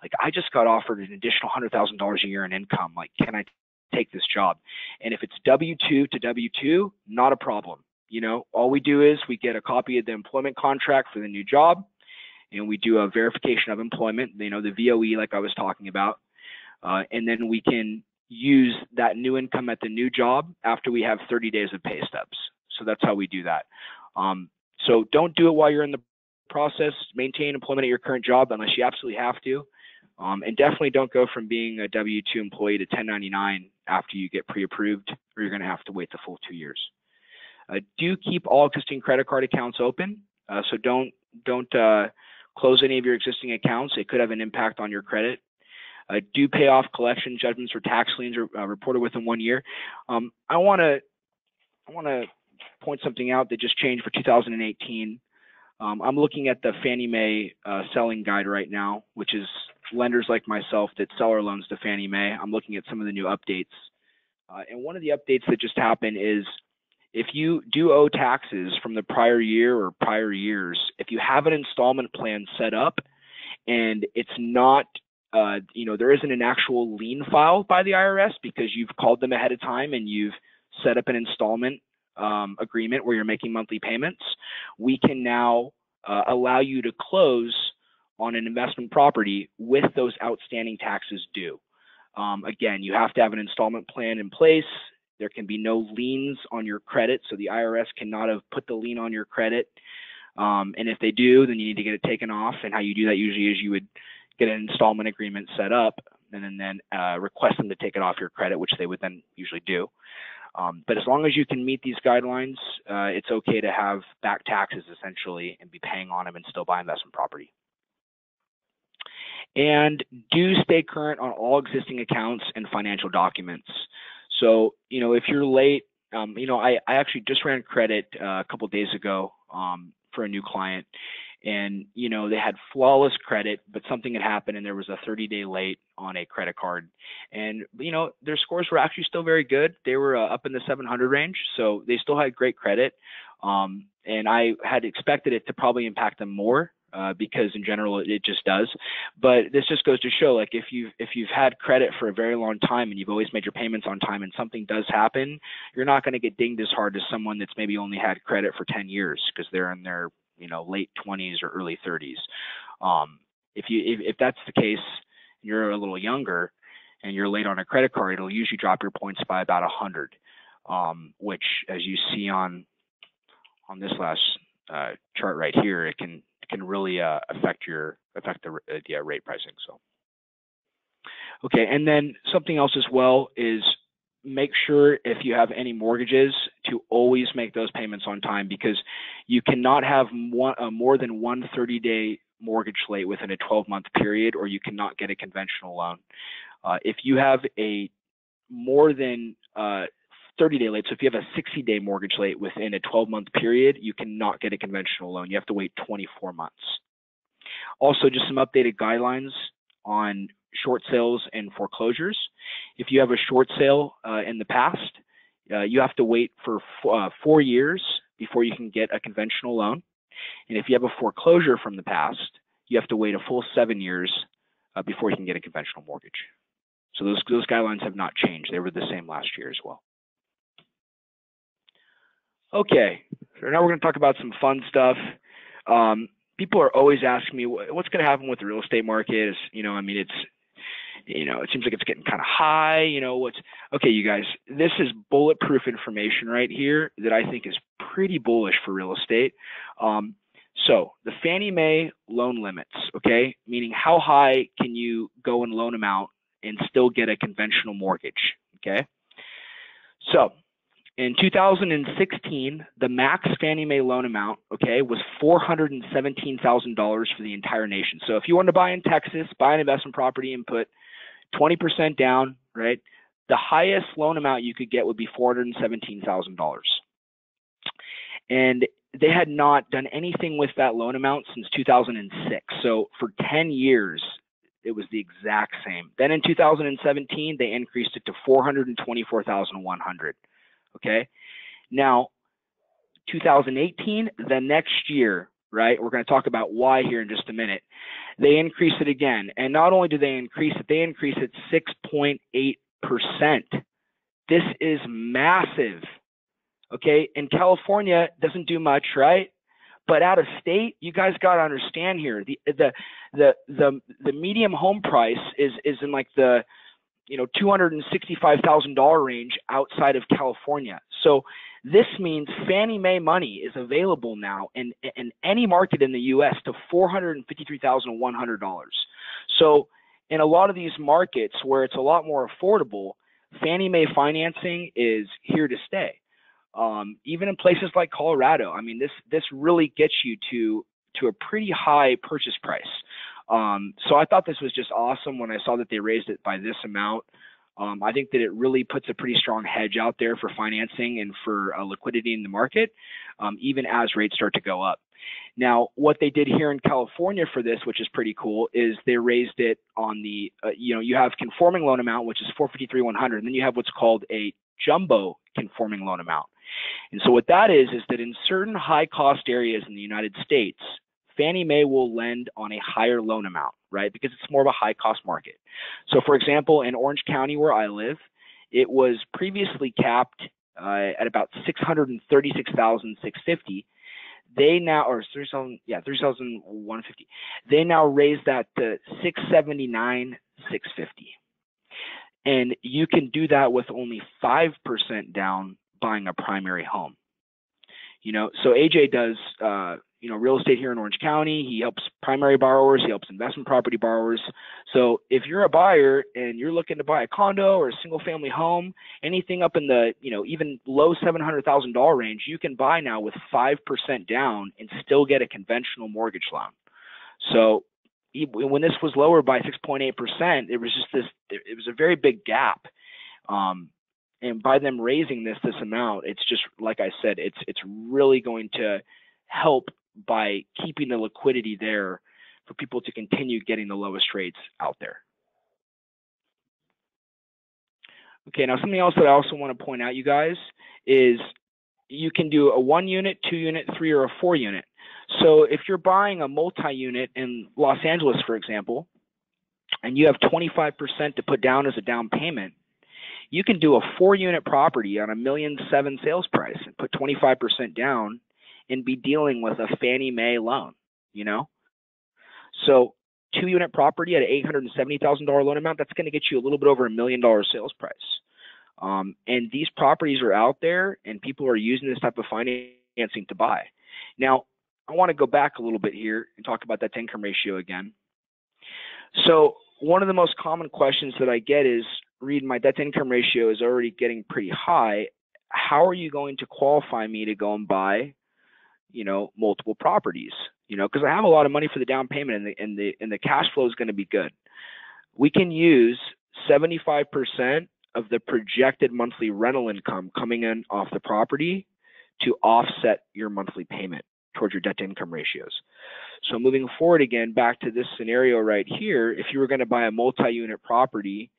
like, I just got offered an additional $100,000 a year in income. Like, can I take this job? And if it's W-2 to W-2, not a problem. All we do is we get a copy of the employment contract for the new job, and we do a verification of employment, the VOE like I was talking about, and then we can use that new income at the new job after we have 30 days of pay stubs. So that's how we do that. So don't do it while you're in the process. Maintain employment at your current job unless you absolutely have to. And definitely don't go from being a W-2 employee to 1099 after you get pre-approved, or you're going to have to wait the full 2 years. Do keep all existing credit card accounts open. So don't close any of your existing accounts. It could have an impact on your credit. Do pay off collection judgments or tax liens are reported within 1 year. I want to point something out that just changed for 2018. I'm looking at the Fannie Mae selling guide right now, which is lenders like myself that sell our loans to Fannie Mae. I'm looking at some of the new updates. And one of the updates that just happened is, if you do owe taxes from the prior year or prior years, if you have an installment plan set up and it's not, there isn't an actual lien filed by the IRS because you've called them ahead of time and you've set up an installment agreement where you're making monthly payments, we can now allow you to close on an investment property with those outstanding taxes due. Again, you have to have an installment plan in place. There can be no liens on your credit, so the IRS cannot have put the lien on your credit. And if they do, then you need to get it taken off. And how you do that usually is you would get an installment agreement set up and then request them to take it off your credit, which they would then usually do. But as long as you can meet these guidelines, it's okay to have back taxes essentially and be paying on them and still buy investment property. And do stay current on all existing accounts and financial documents. So, if you're late, I actually just ran credit a couple days ago for a new client, and, they had flawless credit, but something had happened and there was a 30-day late on a credit card. And, their scores were actually still very good. They were up in the 700 range, so they still had great credit. And I had expected it to probably impact them more. Because in general it just does, but this just goes to show, like, if you've had credit for a very long time and you've always made your payments on time and something does happen, you're not going to get dinged as hard as someone that's maybe only had credit for 10 years because they're in their late 20s or early 30s. If that's the case, you're a little younger and you're late on a credit card, it'll usually drop your points by about 100, which, as you see on this last chart right here, it can really affect the rate pricing. So, okay, and then something else as well is make sure if you have any mortgages to always make those payments on time, because you cannot have more than one 30-day mortgage late within a 12-month period, or you cannot get a conventional loan. If you have a more than 30-day late, so if you have a 60-day mortgage late within a 12-month period, you cannot get a conventional loan. You have to wait 24 months. Also, just some updated guidelines on short sales and foreclosures. If you have a short sale in the past, you have to wait for 4 years before you can get a conventional loan. And if you have a foreclosure from the past, you have to wait a full 7 years before you can get a conventional mortgage. So those guidelines have not changed. They were the same last year as well. Okay, so now we're going to talk about some fun stuff. People are always asking me, what's going to happen with the real estate market? I mean, it seems like it's getting kind of high. Okay, you guys, this is bulletproof information right here that I think is pretty bullish for real estate. So the Fannie Mae loan limits, okay, meaning how high can you go and loan amount and still get a conventional mortgage, okay? So in 2016, the max Fannie Mae loan amount, okay, was $417,000 for the entire nation. So if you want to buy in Texas, buy an investment property and put 20% down, right, the highest loan amount you could get would be $417,000. And they had not done anything with that loan amount since 2006. So for 10 years, it was the exact same. Then in 2017, they increased it to $424,100. Okay. Now, 2018, the next year, right? We're going to talk about why here in just a minute. They increased it again. And not only do they increase it 6.8%. This is massive. Okay. And California doesn't do much, right? But out of state, you guys got to understand here, the medium home price is in like the $265,000 range outside of California. So this means Fannie Mae money is available now in any market in the U.S. to $453,100. So in a lot of these markets where it's a lot more affordable, Fannie Mae financing is here to stay. Even in places like Colorado, I mean, this really gets you to a pretty high purchase price. So I thought this was just awesome when I saw that they raised it by this amount. I think that it really puts a pretty strong hedge out there for financing and for liquidity in the market, even as rates start to go up. Now, what they did here in California for this, which is pretty cool, is they raised it on the, you have conforming loan amount, which is $453,100, and then you have what's called a jumbo conforming loan amount. And so what that is that in certain high cost areas in the United States, Fannie Mae will lend on a higher loan amount, right? Because it's more of a high cost market. So for example, in Orange County where I live, it was previously capped at about $636,650. They now, or $3,150. They now raised that to $679,650. And you can do that with only 5% down buying a primary home. So AJ does, real estate here in Orange County. He helps primary borrowers. He helps investment property borrowers. So if you're a buyer and you're looking to buy a condo or a single family home, anything up in the, even low $700,000 range, you can buy now with 5% down and still get a conventional mortgage loan. So when this was lowered by 6.8%, it was a very big gap. And by them raising this amount, it's just, like I said, it's really going to help by keeping the liquidity there for people to continue getting the lowest rates out there. Okay, now something else that I also want to point out, you guys, is you can do a 1 unit, 2 unit, 3, or a 4 unit. So if you're buying a multi-unit in Los Angeles, for example, and you have 25% to put down as a down payment, you can do a 4-unit property on $1.7 million sales price and put 25% down and be dealing with a Fannie Mae loan, So 2-unit property at an $870,000 loan amount, that's going to get you a little bit over $1 million sales price. And these properties are out there, and people are using this type of financing to buy. Now, I want to go back a little bit here and talk about that to income ratio again. So one of the most common questions that I get is, Reed, my debt to income ratio is already getting pretty high. How are you going to qualify me to go and buy, multiple properties? Because I have a lot of money for the down payment, and the cash flow is going to be good. We can use 75% of the projected monthly rental income coming in off the property to offset your monthly payment towards your debt to income ratios. So moving forward again, back to this scenario right here, if you were going to buy a multi-unit property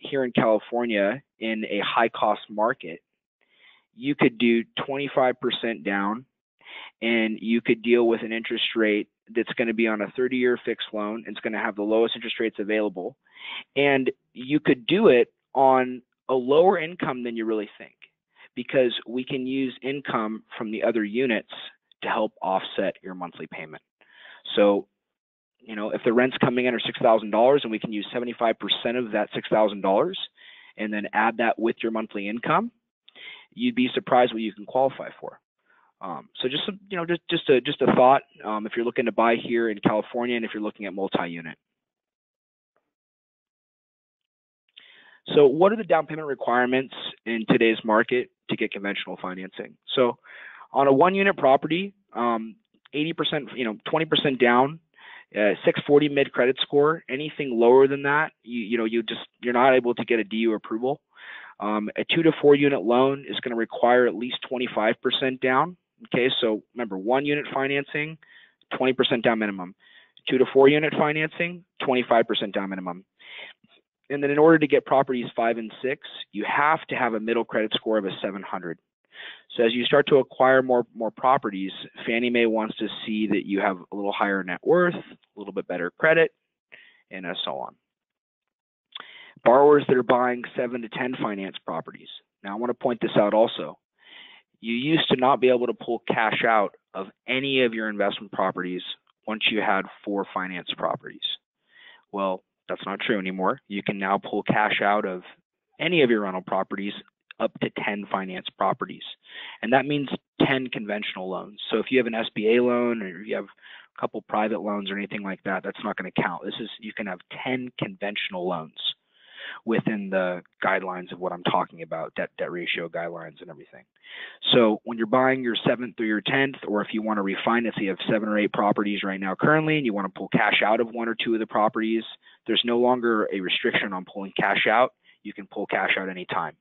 here in California in a high cost market, you could do 25% down, and you could deal with an interest rate that's going to be on a 30-year fixed loan. It's going to have the lowest interest rates available, and you could do it on a lower income than you really think, because we can use income from the other units to help offset your monthly payment. So, if the rent's coming in are $6,000 and we can use 75% of that $6,000 and then add that with your monthly income, you'd be surprised what you can qualify for. So just a thought if you're looking to buy here in California and if you're looking at multi-unit. So what are the down payment requirements in today's market to get conventional financing? So on a 1-unit property, 80%, 20% down, 640 mid credit score. Anything lower than that, you're not able to get a DU approval. A 2 to 4 unit loan is going to require at least 25% down. Okay, so remember, 1-unit financing, 20% down minimum. 2 to 4 unit financing, 25% down minimum. And then in order to get properties 5 and 6, you have to have a middle credit score of a 700. So as you start to acquire more properties, Fannie Mae wants to see that you have a little higher net worth, a little bit better credit, and so on. Borrowers that are buying 7 to 10 finance properties. Now I want to point this out also. You used to not be able to pull cash out of any of your investment properties once you had 4 finance properties. Well, that's not true anymore. You can now pull cash out of any of your rental properties up to 10 finance properties. And that means 10 conventional loans. So if you have an SBA loan or you have a couple private loans or anything like that, that's not going to count. You can have 10 conventional loans within the guidelines of what I'm talking about, debt ratio guidelines and everything. So when you're buying your 7th or your 10th, or if you want to refinance, you have 7 or 8 properties right now currently, and you want to pull cash out of 1 or 2 of the properties, there's no longer a restriction on pulling cash out. You can pull cash out anytime.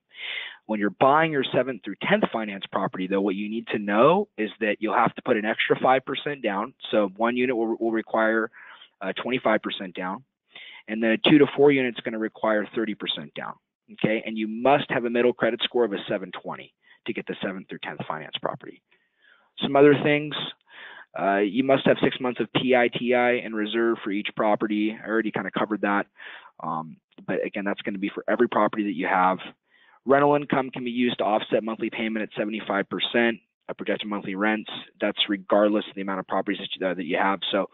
When you're buying your 7th through 10th finance property, though, what you need to know is that you'll have to put an extra 5% down. So 1 unit will require 25% down. And then a 2 to 4 unit is going to require 30% down, okay? And you must have a middle credit score of a 720 to get the 7th through 10th finance property. Some other things, you must have 6 months of PITI and reserve for each property. I already kind of covered that. But again, that's going to be for every property that you have. Rental income can be used to offset monthly payment at 75% of projected monthly rents. That's regardless of the amount of properties that you have. So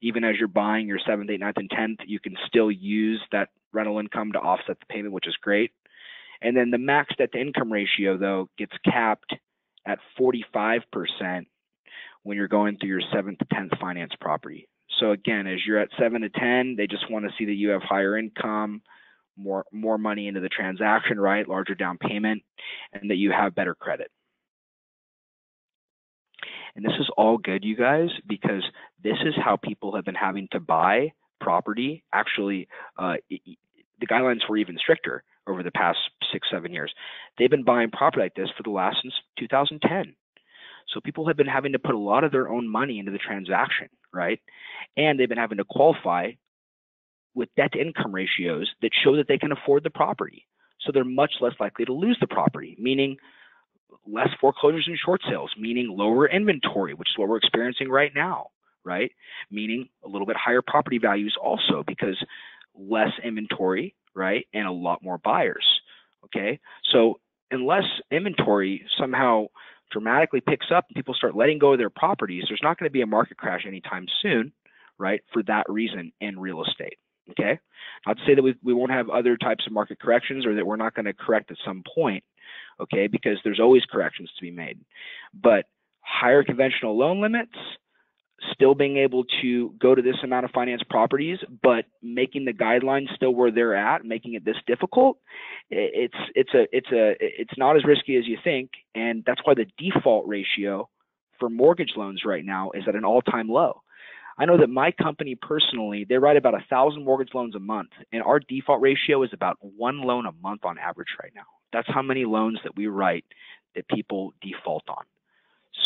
even as you're buying your 7th, 8th, 9th, and 10th, you can still use that rental income to offset the payment, which is great. And then the max debt to income ratio, though, gets capped at 45% when you're going through your 7th to 10th finance property. So again, as you're at 7 to 10, they just want to see that you have higher income, more money into the transaction, right? Larger down payment, and that you have better credit. And this is all good, you guys, because this is how people have been having to buy property. Actually, the guidelines were even stricter over the past 6-7 years. They've been buying property like this for the last since 2010. So people have been having to put a lot of their own money into the transaction, right? And they've been having to qualify with debt to income ratios that show that they can afford the property. So they're much less likely to lose the property, meaning less foreclosures and short sales, meaning lower inventory, which is what we're experiencing right now, right? Meaning a little bit higher property values also because less inventory, right? And a lot more buyers, okay? So unless inventory somehow dramatically picks up and people start letting go of their properties, there's not going to be a market crash anytime soon, right, for that reason in real estate. Okay, not to say that we won't have other types of market corrections or that we're not going to correct at some point, okay, because there's always corrections to be made. But higher conventional loan limits, still being able to go to this amount of finance properties, but making the guidelines still where they're at, making it this difficult, it's not as risky as you think, and that's why the default ratio for mortgage loans right now is at an all-time low. I know that my company personally, they write about 1,000 mortgage loans a month, and our default ratio is about 1 loan a month on average right now. That's how many loans that we write that people default on.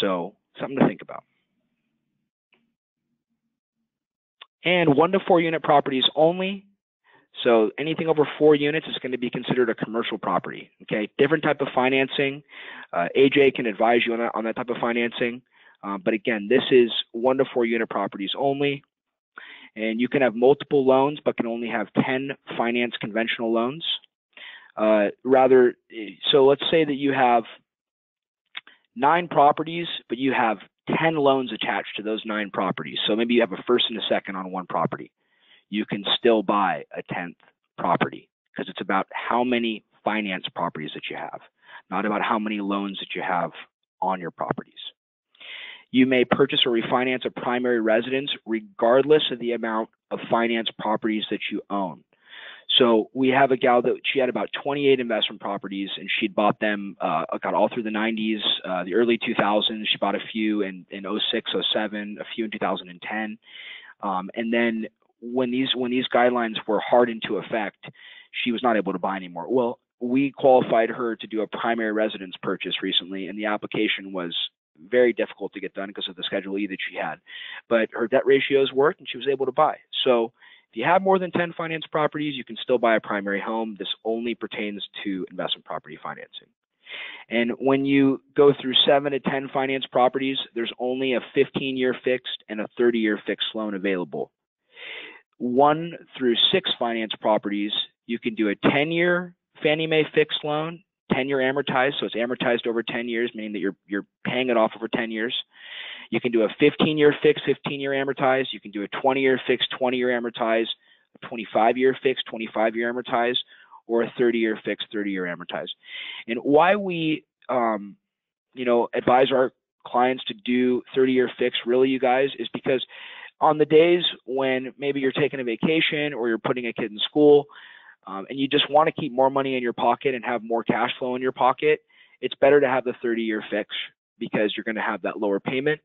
So something to think about. And 1 to 4 unit properties only. So anything over 4 units is going to be considered a commercial property. Okay, different type of financing. AJ can advise you on that type of financing. But again, this is 1 to 4 unit properties only. And you can have multiple loans, but can only have 10 finance conventional loans. So let's say that you have 9 properties, but you have 10 loans attached to those 9 properties. So maybe you have a first and a second on 1 property. You can still buy a 10th property because it's about how many finance properties that you have, not about how many loans that you have on your properties. You may purchase or refinance a primary residence regardless of the amount of finance properties that you own. So we have a gal that she had about 28 investment properties, and she'd bought them, got all through the 90s, the early 2000s. She bought a few in 06, 07, a few in 2010. And then when these guidelines were hard into effect, she was not able to buy anymore. Well, we qualified her to do a primary residence purchase recently, and the application was very difficult to get done because of the Schedule E that she had. But her debt ratios worked, and she was able to buy. So if you have more than 10 finance properties, you can still buy a primary home. This only pertains to investment property financing. And when you go through 7 to 10 finance properties, there's only a 15-year fixed and a 30-year fixed loan available. 1 through 6 finance properties, you can do a 10-year Fannie Mae fixed loan, 10-year amortized, so it's amortized over 10 years, meaning that you're paying it off over 10 years. You can do a 15-year fixed, 15-year amortized. You can do a 20-year fixed, 20-year amortized, a 25-year fixed, 25-year amortized, or a 30-year fixed, 30-year amortized. And why we, advise our clients to do 30-year fixed, really, you guys, is because on the days when maybe you're taking a vacation or you're putting a kid in school, and you just want to keep more money in your pocket and have more cash flow in your pocket, it's better to have the 30-year fix because you're going to have that lower payment.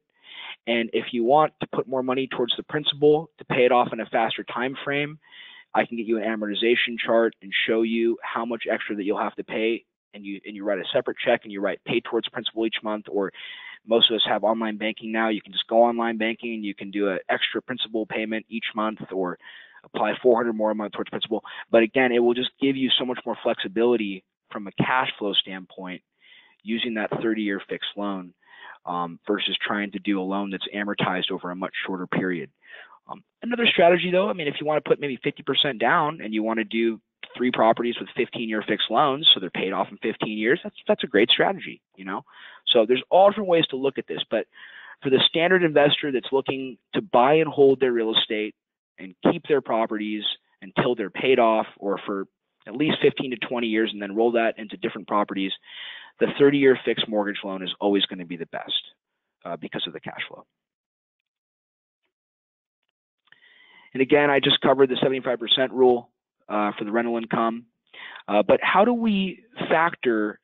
And if you want to put more money towards the principal to pay it off in a faster time frame, I can get you an amortization chart and show you how much extra that you'll have to pay. And you write a separate check and you write pay towards principal each month. Or most of us have online banking now. You can just go online banking and you can do an extra principal payment each month or apply $400 more a month towards principal. But again, it will just give you so much more flexibility from a cash flow standpoint using that 30-year fixed loan versus trying to do a loan that's amortized over a much shorter period. Another strategy, though, I mean, if you want to put maybe 50% down and you want to do 3 properties with 15-year fixed loans, so they're paid off in 15 years, that's a great strategy, So there's all different ways to look at this. But for the standard investor that's looking to buy and hold their real estate and keep their properties until they're paid off or for at least 15 to 20 years and then roll that into different properties, the 30-year fixed mortgage loan is always going to be the best because of the cash flow. And again, I just covered the 75% rule for the rental income. But how do we factor,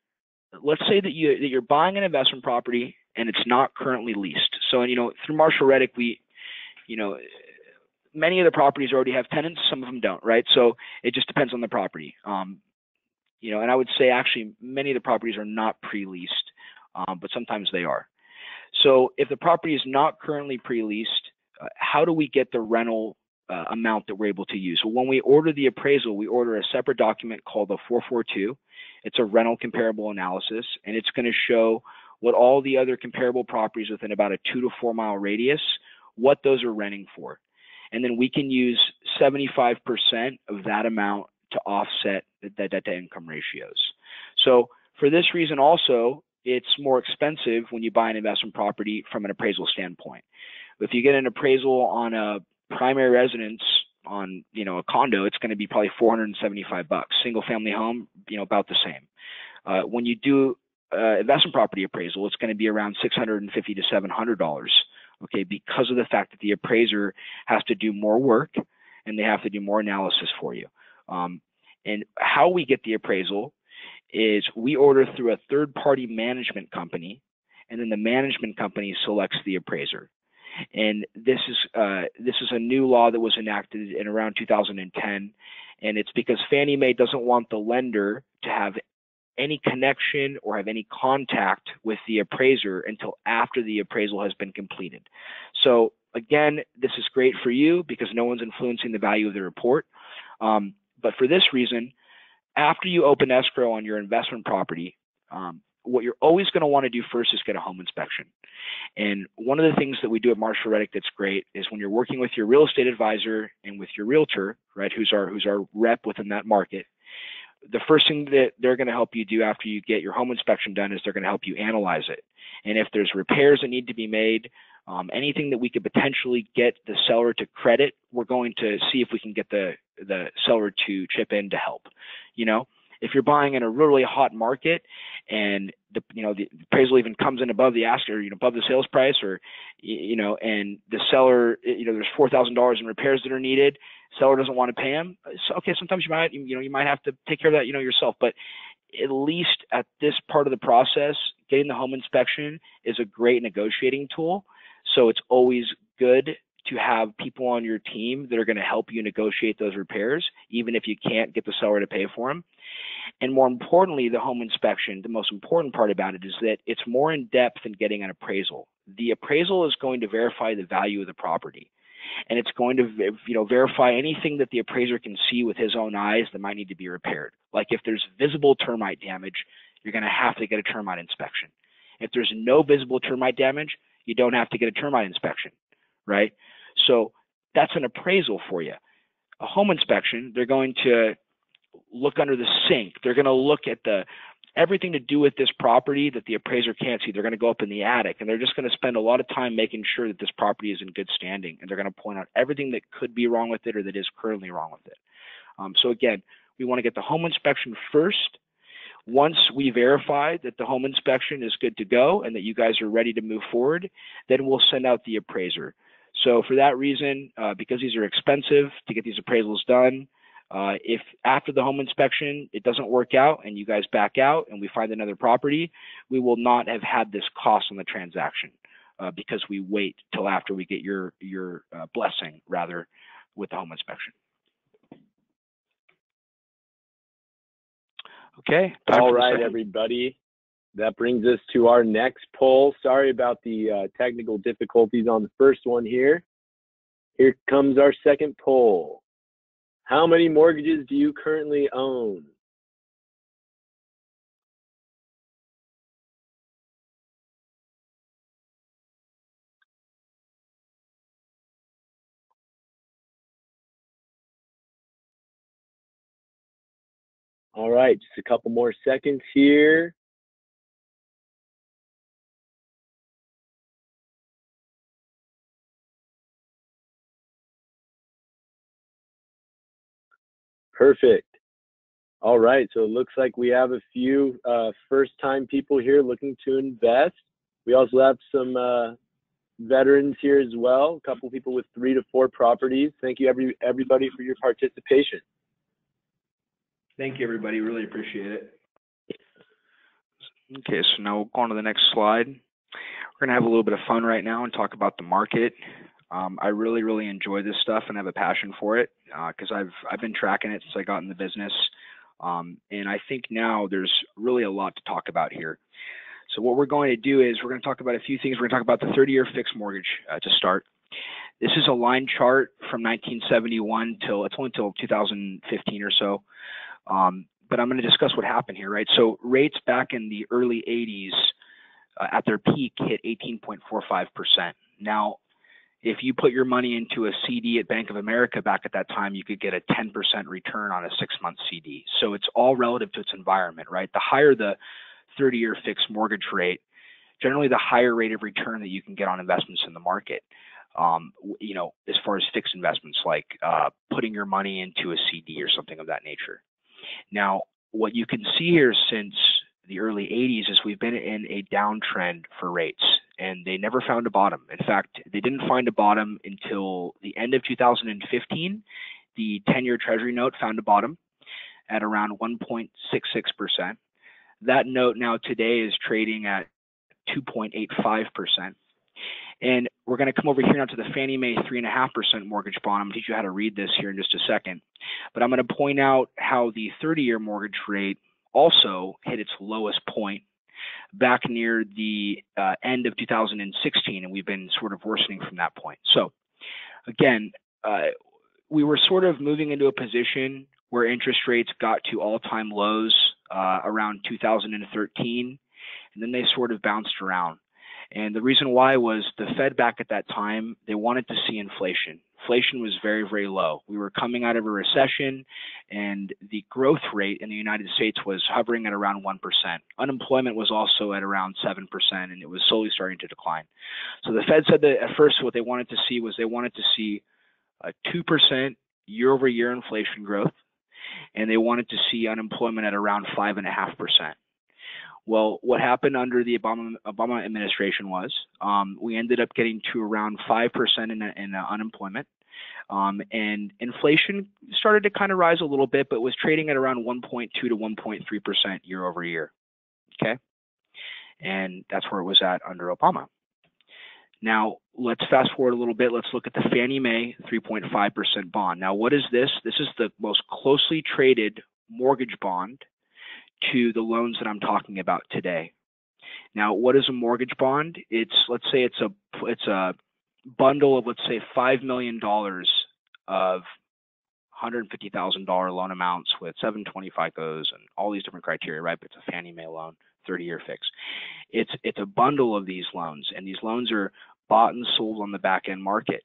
let's say that you're buying an investment property and it's not currently leased. So, through Marshall Reddick, many of the properties already have tenants, some of them don't, right? So it just depends on the property. And I would say actually many of the properties are not pre-leased, but sometimes they are. So if the property is not currently pre-leased, how do we get the rental amount that we're able to use? So when we order the appraisal, we order a separate document called the 442. It's a rental comparable analysis, and it's going to show what all the other comparable properties within about a 2 to 4 mile radius, what those are renting for. And then we can use 75% of that amount to offset the debt to income ratios. So for this reason also, it's more expensive when you buy an investment property from an appraisal standpoint. If you get an appraisal on a primary residence on, a condo, it's going to be probably $475. Single family home, about the same. When you do investment property appraisal, it's going to be around $650 to $700. Okay, because of the fact that the appraiser has to do more work and they have to do more analysis for you. And how we get the appraisal is we order through a third-party management company, and then the management company selects the appraiser. And this is a new law that was enacted in around 2010, and it's because Fannie Mae doesn't want the lender to have any connection or have any contact with the appraiser until after the appraisal has been completed. So again, this is great for you because no one's influencing the value of the report. But for this reason, after you open escrow on your investment property, what you're always going to want to do first is get a home inspection. And one of the things that we do at Marshall Reddick that's great is when you're working with your real estate advisor and with your realtor, right, who's our rep within that market, the first thing that they're going to help you do after you get your home inspection done is they're going to help you analyze it. And if there's repairs that need to be made, anything that we could potentially get the seller to credit, we're going to see if we can get the seller to chip in to help. If you're buying in a really hot market and the appraisal even comes in above the ask or above the sales price, or and the seller, there's $4,000 in repairs that are needed, seller doesn't want to pay them. So, okay, sometimes you might have to take care of that yourself, but at least at this part of the process, getting the home inspection is a great negotiating tool. So it's always good to have people on your team that are going to help you negotiate those repairs, even if you can't get the seller to pay for them. And more importantly, the home inspection, the most important part about it is that it's more in depth than getting an appraisal. The appraisal is going to verify the value of the property, and it's going to verify anything that the appraiser can see with his own eyes that might need to be repaired. Like if there's visible termite damage, you're going to have to get a termite inspection. If there's no visible termite damage, you don't have to get a termite inspection, right? So that's an appraisal for you. A home inspection, they're going to look under the sink. They're going to look at everything to do with this property that the appraiser can't see. They're going to go up in the attic, and they're just going to spend a lot of time making sure that this property is in good standing, and they're going to point out everything that could be wrong with it or that is currently wrong with it. So again, we want to get the home inspection first. Once we verify that the home inspection is good to go and that you guys are ready to move forward, then we'll send out the appraiser. So for that reason, because these are expensive to get these appraisals done, if after the home inspection it doesn't work out and you guys back out and we find another property, we will not have had this cost on the transaction because we wait till after we get your blessing, rather, with the home inspection. Okay. All right, everybody. That brings us to our next poll. Sorry about the technical difficulties on the first one here. Here comes our second poll. How many mortgages do you currently own? All right, just a couple more seconds here. Perfect. All right, so it looks like we have a few first-time people here looking to invest. We also have some veterans here as well, a couple people with 3 to 4 properties. Thank you, everybody, for your participation. Thank you, everybody. Really appreciate it. Okay, so now we'll go on to the next slide. We're going to have a little bit of fun right now and talk about the market. I really enjoy this stuff and have a passion for it because I've been tracking it since I got in the business. And I think now there's really a lot to talk about here. So what we're going to do is we're going to talk about a few things. We're going to talk about the 30-year fixed mortgage to start. This is a line chart from 1971 till 2015 or so. But I'm going to discuss what happened here, right? So rates back in the early 80s at their peak hit 18.45%. Now, if you put your money into a CD at Bank of America back at that time, you could get a 10% return on a 6-month CD. So it's all relative to its environment, right? The higher the 30-year fixed mortgage rate, generally the higher rate of return that you can get on investments in the market. as far as fixed investments, like putting your money into a CD or something of that nature. Now, what you can see here since the early 80s is we've been in a downtrend for rates, and they never found a bottom. In fact, they didn't find a bottom until the end of 2015. The 10-year Treasury note found a bottom at around 1.66%. That note now today is trading at 2.85%. And we're going to come over here now to the Fannie Mae 3.5% mortgage bond. I'm going to teach you how to read this here in just a second. But I'm going to point out how the 30-year mortgage rate also hit its lowest point back near the end of 2016, and we've been sort of worsening from that point. So again, we were sort of moving into a position where interest rates got to all-time lows around 2013, and then they sort of bounced around. And the reason why was the Fed back at that time, they wanted to see inflation. Inflation was very, very low. We were coming out of a recession, and the growth rate in the United States was hovering at around 1%. Unemployment was also at around 7%, and it was slowly starting to decline. So the Fed said that at first what they wanted to see was they wanted to see a 2% year-over-year inflation growth, and they wanted to see unemployment at around 5.5%. Well, what happened under the Obama administration was we ended up getting to around 5% in unemployment, and inflation started to kind of rise a little bit, but was trading at around 1.2 to 1.3% year over year. Okay, and that's where it was at under Obama. Now, let's fast forward a little bit. Let's look at the Fannie Mae 3.5% bond. Now, what is this? This is the most closely traded mortgage bond to the loans that I'm talking about today. Now, what is a mortgage bond? Let's say it's a bundle of, let's say, $5 million of $150,000 loan amounts with 720 FICOs and all these different criteria, right? But it's a Fannie Mae loan, 30-year fix. It's a bundle of these loans, and these loans are bought and sold on the back-end market.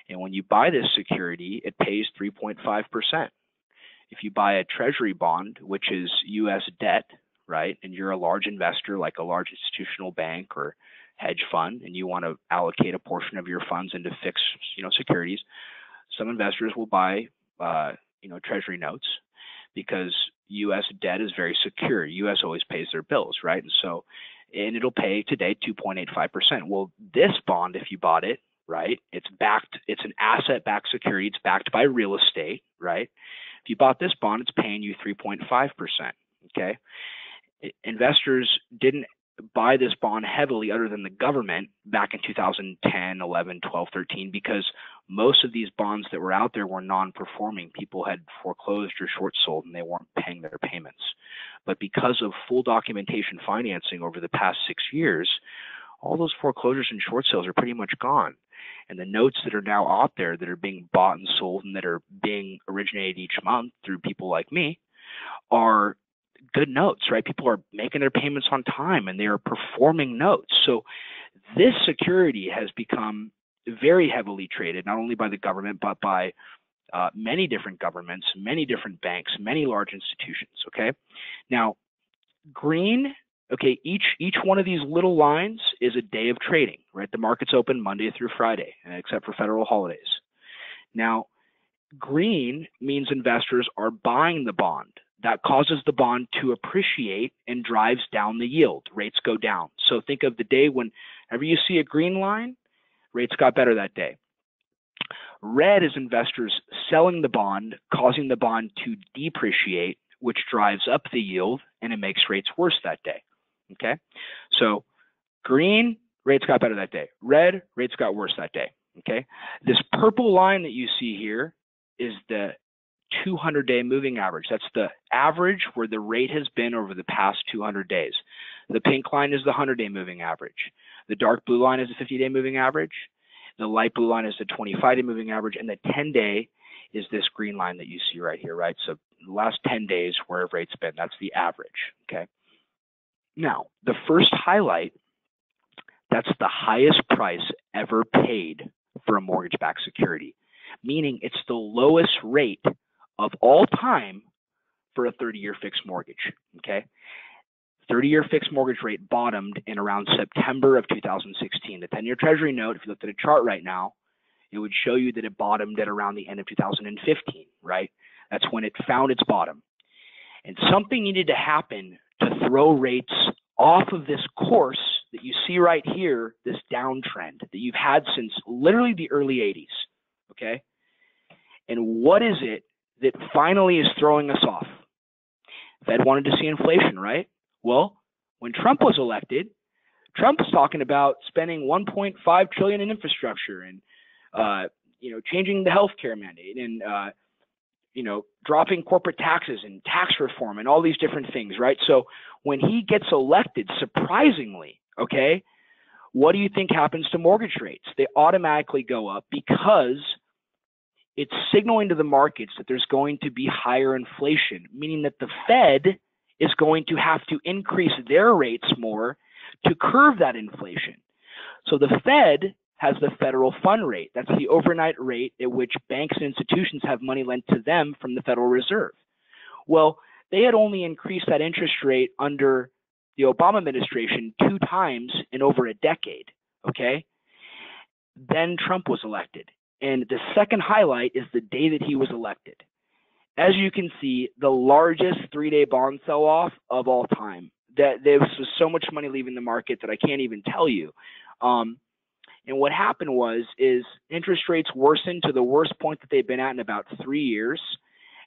And when you buy this security, it pays 3.5%. If you buy a treasury bond, which is U.S. debt, right, and you're a large investor like a large institutional bank or hedge fund, and you want to allocate a portion of your funds into fixed, securities, some investors will buy, treasury notes because U.S. debt is very secure. U.S. always pays their bills, right? And it'll pay today 2.85%. Well, this bond, if you bought it, right, it's an asset-backed security. It's backed by real estate, right? If you bought this bond, it's paying you 3.5%, okay? Investors didn't buy this bond heavily other than the government back in 2010, 11, 12, 13, because most of these bonds that were out there were non-performing. People had foreclosed or short sold and they weren't paying their payments. But because of full documentation financing over the past 6 years, all those foreclosures and short sales are pretty much gone. And the notes that are now out there that are being bought and sold and that are being originated each month through people like me are good notes, right? People are making their payments on time and they are performing notes. So this security has become very heavily traded, not only by the government, but by many different governments, many different banks, many large institutions, okay? Now, green, okay, each one of these little lines is a day of trading, right? The market's open Monday through Friday, except for federal holidays. Now, green means investors are buying the bond. That causes the bond to appreciate and drives down the yield. Rates go down. So think of the day whenever you see a green line, rates got better that day. Red is investors selling the bond, causing the bond to depreciate, which drives up the yield, and it makes rates worse that day. Okay, so green, rates got better that day. Red, rates got worse that day. Okay, this purple line that you see here is the 200-day moving average. That's the average where the rate has been over the past 200 days. The pink line is the 100-day moving average. The dark blue line is the 50-day moving average. The light blue line is the 25-day moving average, and the 10-day is this green line that you see right here, right? So the last 10 days, where have rates been? That's the average, okay? Now, the first highlight, that's the highest price ever paid for a mortgage-backed security, meaning it's the lowest rate of all time for a 30-year fixed mortgage, okay? 30-year fixed mortgage rate bottomed in around September of 2016. The 10-year Treasury note, if you look at a chart right now, It would show you that it bottomed at around the end of 2015, right? That's when it found its bottom. And something needed to happen to throw rates off of this course that you see right here, this downtrend that you've had since literally the early 80s, okay? And what is it that finally is throwing us off? Fed wanted to see inflation, right? Well, when Trump was elected, Trump was talking about spending $1.5 trillion in infrastructure and changing the healthcare mandate and dropping corporate taxes and tax reform and all these different things, right? So when he gets elected, surprisingly, okay, what do you think happens to mortgage rates? They automatically go up because it's signaling to the markets that there's going to be higher inflation, meaning that the Fed is going to have to increase their rates more to curb that inflation. So the Fed has the federal fund rate. That's the overnight rate at which banks and institutions have money lent to them from the Federal Reserve. Well, they had only increased that interest rate under the Obama administration 2 times in over a decade, okay? Then Trump was elected. And the second highlight is the day that he was elected. As you can see, the largest 3-day bond sell-off of all time. That there was so much money leaving the market that I can't even tell you. And what happened is interest rates worsened to the worst point that they've been at in about 3 years.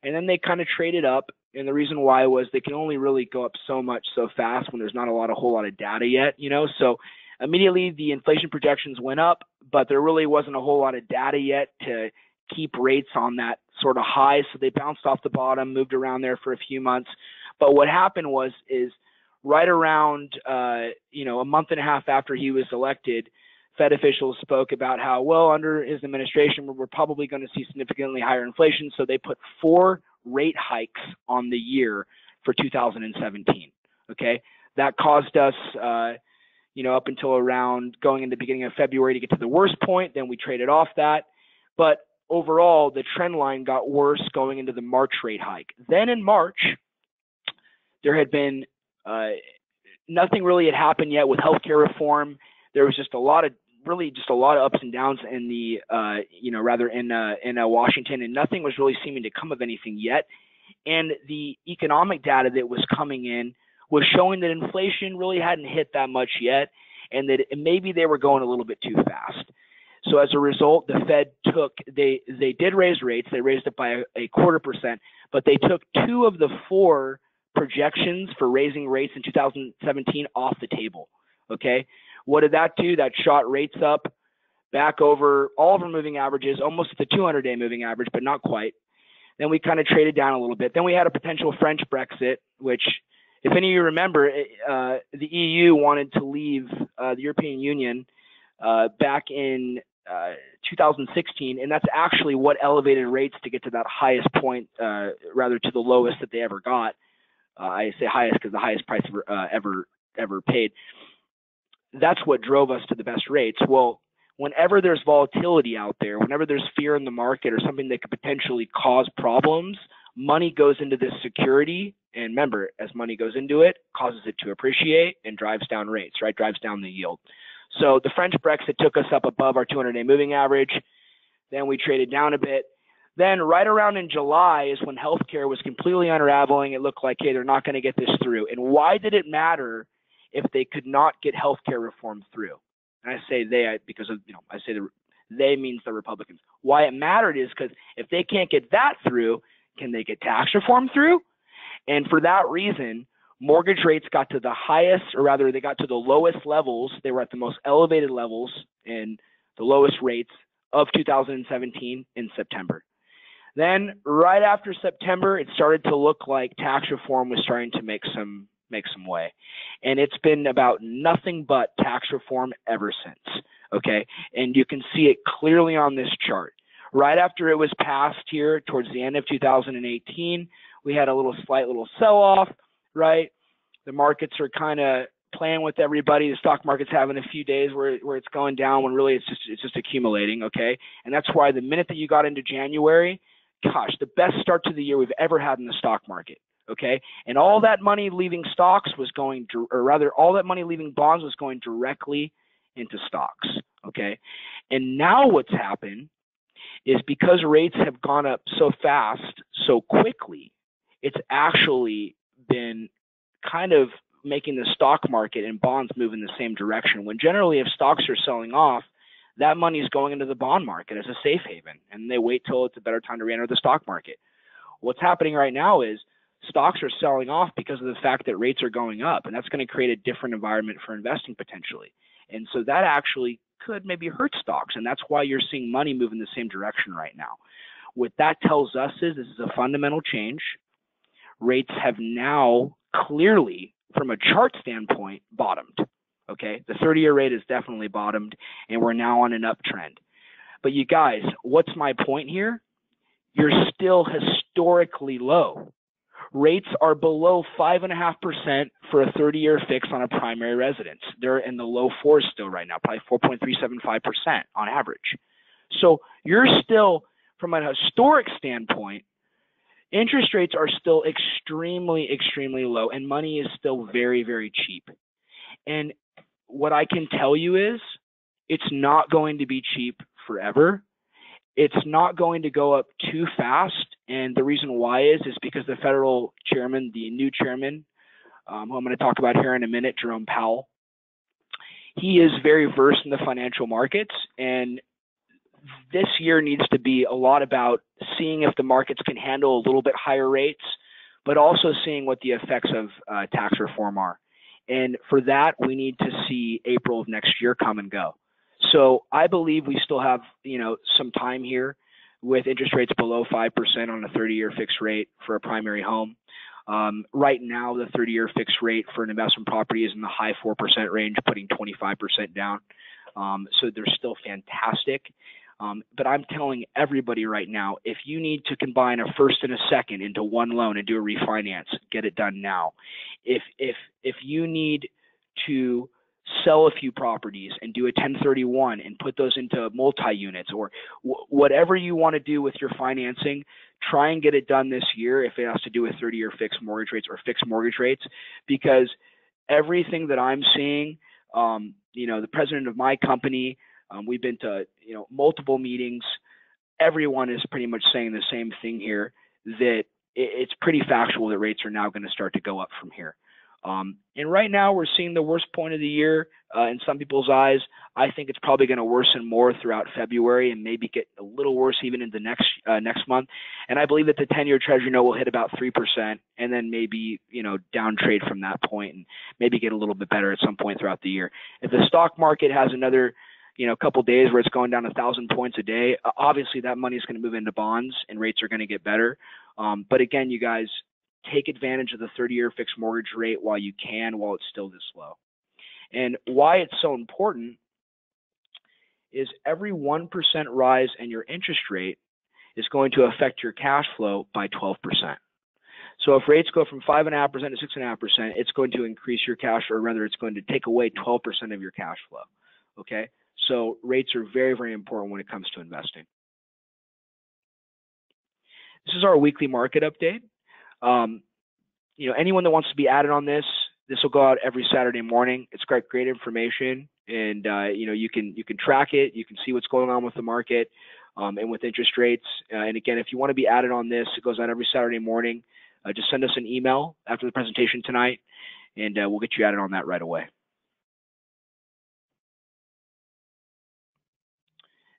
And then they kind of traded up. And the reason why was they can only really go up so much so fast when there's not a whole lot of data yet, So immediately the inflation projections went up, but there really wasn't a whole lot of data yet to keep rates on that sort of high. So they bounced off the bottom, moved around there for a few months. But what happened is right around, a month and a half after he was elected, Fed officials spoke about how, well, under his administration, we're probably going to see significantly higher inflation. So they put 4 rate hikes on the year for 2017. Okay. That caused us, up until around going in the beginning of February to get to the worst point. Then we traded off that. But overall, the trend line got worse going into the March rate hike. Then in March, there had been nothing really had happened yet with healthcare reform. There was just a lot of ups and downs in the in Washington, and nothing was really seeming to come of anything yet. And the economic data that was coming in was showing that inflation really hadn't hit that much yet, and that maybe they were going a little bit too fast. So as a result, the Fed they did raise rates. They raised it by a 0.25%, but they took 2 of the 4 projections for raising rates in 2017 off the table. Okay. What did that do? That shot rates up back over all of our moving averages, almost at the 200-day moving average, but not quite. Then we kind of traded down a little bit. Then we had a potential French Brexit, which, if any of you remember, the EU wanted to leave the European Union back in 2016, and that's actually what elevated rates to get to that highest point, rather to the lowest that they ever got. I say highest because the highest price ever paid. That's what drove us to the best rates. Well, whenever there's volatility out there, whenever there's fear in the market or something that could potentially cause problems, money goes into this security. And remember, as money goes into it, causes it to appreciate and drives down rates, right? Drives down the yield. So the French Brexit took us up above our 200-day moving average. Then we traded down a bit. Then right around in July is when healthcare was completely unraveling. It looked like, hey, they're not going to get this through. And why did it matter if they could not get healthcare reform through? And I say they because of, I say they means the Republicans. Why it mattered is because if they can't get that through, can they get tax reform through? And for that reason, mortgage rates got to the highest, or rather they got to the lowest levels. They were at the most elevated levels and the lowest rates of 2017 in September. Then right after September, it started to look like tax reform was starting to make some way. And it's been about nothing but tax reform ever since, okay? And you can see it clearly on this chart. Right after it was passed here towards the end of 2018, we had a slight sell-off, right? The markets are kind of playing with everybody. The stock market's having a few days where it's going down when really it's just accumulating, okay? And that's why the minute that you got into January, gosh, the best start to the year we've ever had in the stock market. Okay, and all that money leaving stocks was going to, or rather, all that money leaving bonds was going directly into stocks. okay? And now what's happened is because rates have gone up so fast, so quickly, it's actually been kind of making the stock market and bonds move in the same direction. When generally, if stocks are selling off, that money is going into the bond market as a safe haven, and they wait till it's a better time to re-enter the stock market. What's happening right now is stocks are selling off because of the fact that rates are going up, and that's going to create a different environment for investing potentially. And so that actually could maybe hurt stocks, and that's why you're seeing money move in the same direction right now. What that tells us is this is a fundamental change. Rates have now clearly, from a chart standpoint, bottomed. Okay, the 30-year rate has definitely bottomed, and we're now on an uptrend. But you guys, what's my point here? You're still historically low. Rates are below 5.5% for a 30-year fix on a primary residence. They're in the low fours still right now, probably 4.375% on average. So you're still, from a historic standpoint, interest rates are still extremely, extremely low, and money is still very, very cheap. And what I can tell you is it's not going to be cheap forever. It's not going to go up too fast. And the reason why is because the federal chairman, the new chairman, who I'm going to talk about here in a minute, Jerome Powell, he is very versed in the financial markets. And this year needs to be a lot about seeing if the markets can handle a little bit higher rates, but also seeing what the effects of tax reform are. And for that, we need to see April of next year come and go. So I believe we still have, some time here with interest rates below 5% on a 30-year fixed rate for a primary home. Right now, the 30-year fixed rate for an investment property is in the high 4% range, putting 25% down. So they're still fantastic. But I'm telling everybody right now, if you need to combine a first and a second into one loan and do a refinance, get it done now. If you need to sell a few properties and do a 1031 and put those into multi-units or whatever you want to do with your financing, try and get it done this year if it has to do with 30-year fixed mortgage rates or fixed mortgage rates, because everything that I'm seeing, the president of my company, we've been to multiple meetings. Everyone is pretty much saying the same thing here, that it's pretty factual that rates are now going to start to go up from here. And right now we're seeing the worst point of the year in some people's eyes. I think it's probably going to worsen more throughout February and maybe get a little worse even into next month. And I believe that the 10-year Treasury note will hit about 3% and then maybe down trade from that point and maybe get a little bit better at some point throughout the year. If the stock market has another couple days where it's going down 1,000 points a day, obviously that money is going to move into bonds and rates are going to get better. But again, you guys, take advantage of the 30-year fixed mortgage rate while you can, while it's still this low. And why it's so important is every 1% rise in your interest rate is going to affect your cash flow by 12%. So if rates go from 5.5% to 6.5%, it's going to increase your cash, or rather it's going to take away 12% of your cash flow. Okay? So rates are very, very important when it comes to investing. This is our weekly market update. Anyone that wants to be added on this will go out every Saturday morning. It's great information, and you can track it. You can see what's going on with the market and with interest rates. And again, if you want to be added on this, it goes out every Saturday morning. Just send us an email after the presentation tonight, and we'll get you added on that right away.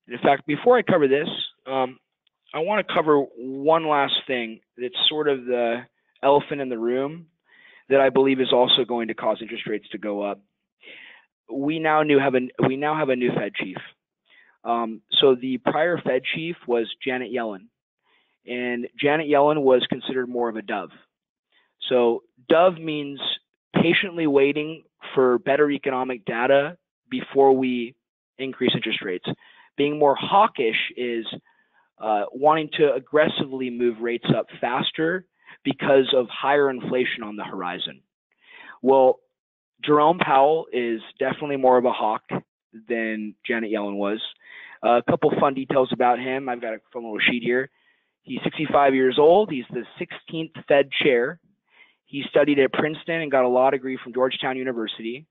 And in fact, before I cover this, I want to cover one last thing that's sort of the elephant in the room that I believe is also going to cause interest rates to go up. We now have a new Fed chief. So the prior Fed chief was Janet Yellen, and Janet Yellen was considered more of a dove. So dove means patiently waiting for better economic data before we increase interest rates. Being more hawkish is wanting to aggressively move rates up faster because of higher inflation on the horizon. Well, Jerome Powell is definitely more of a hawk than Janet Yellen was. A couple fun details about him. I've got a fun little sheet here. He's 65 years old. He's the 16th Fed chair. He studied at Princeton and got a law degree from Georgetown University.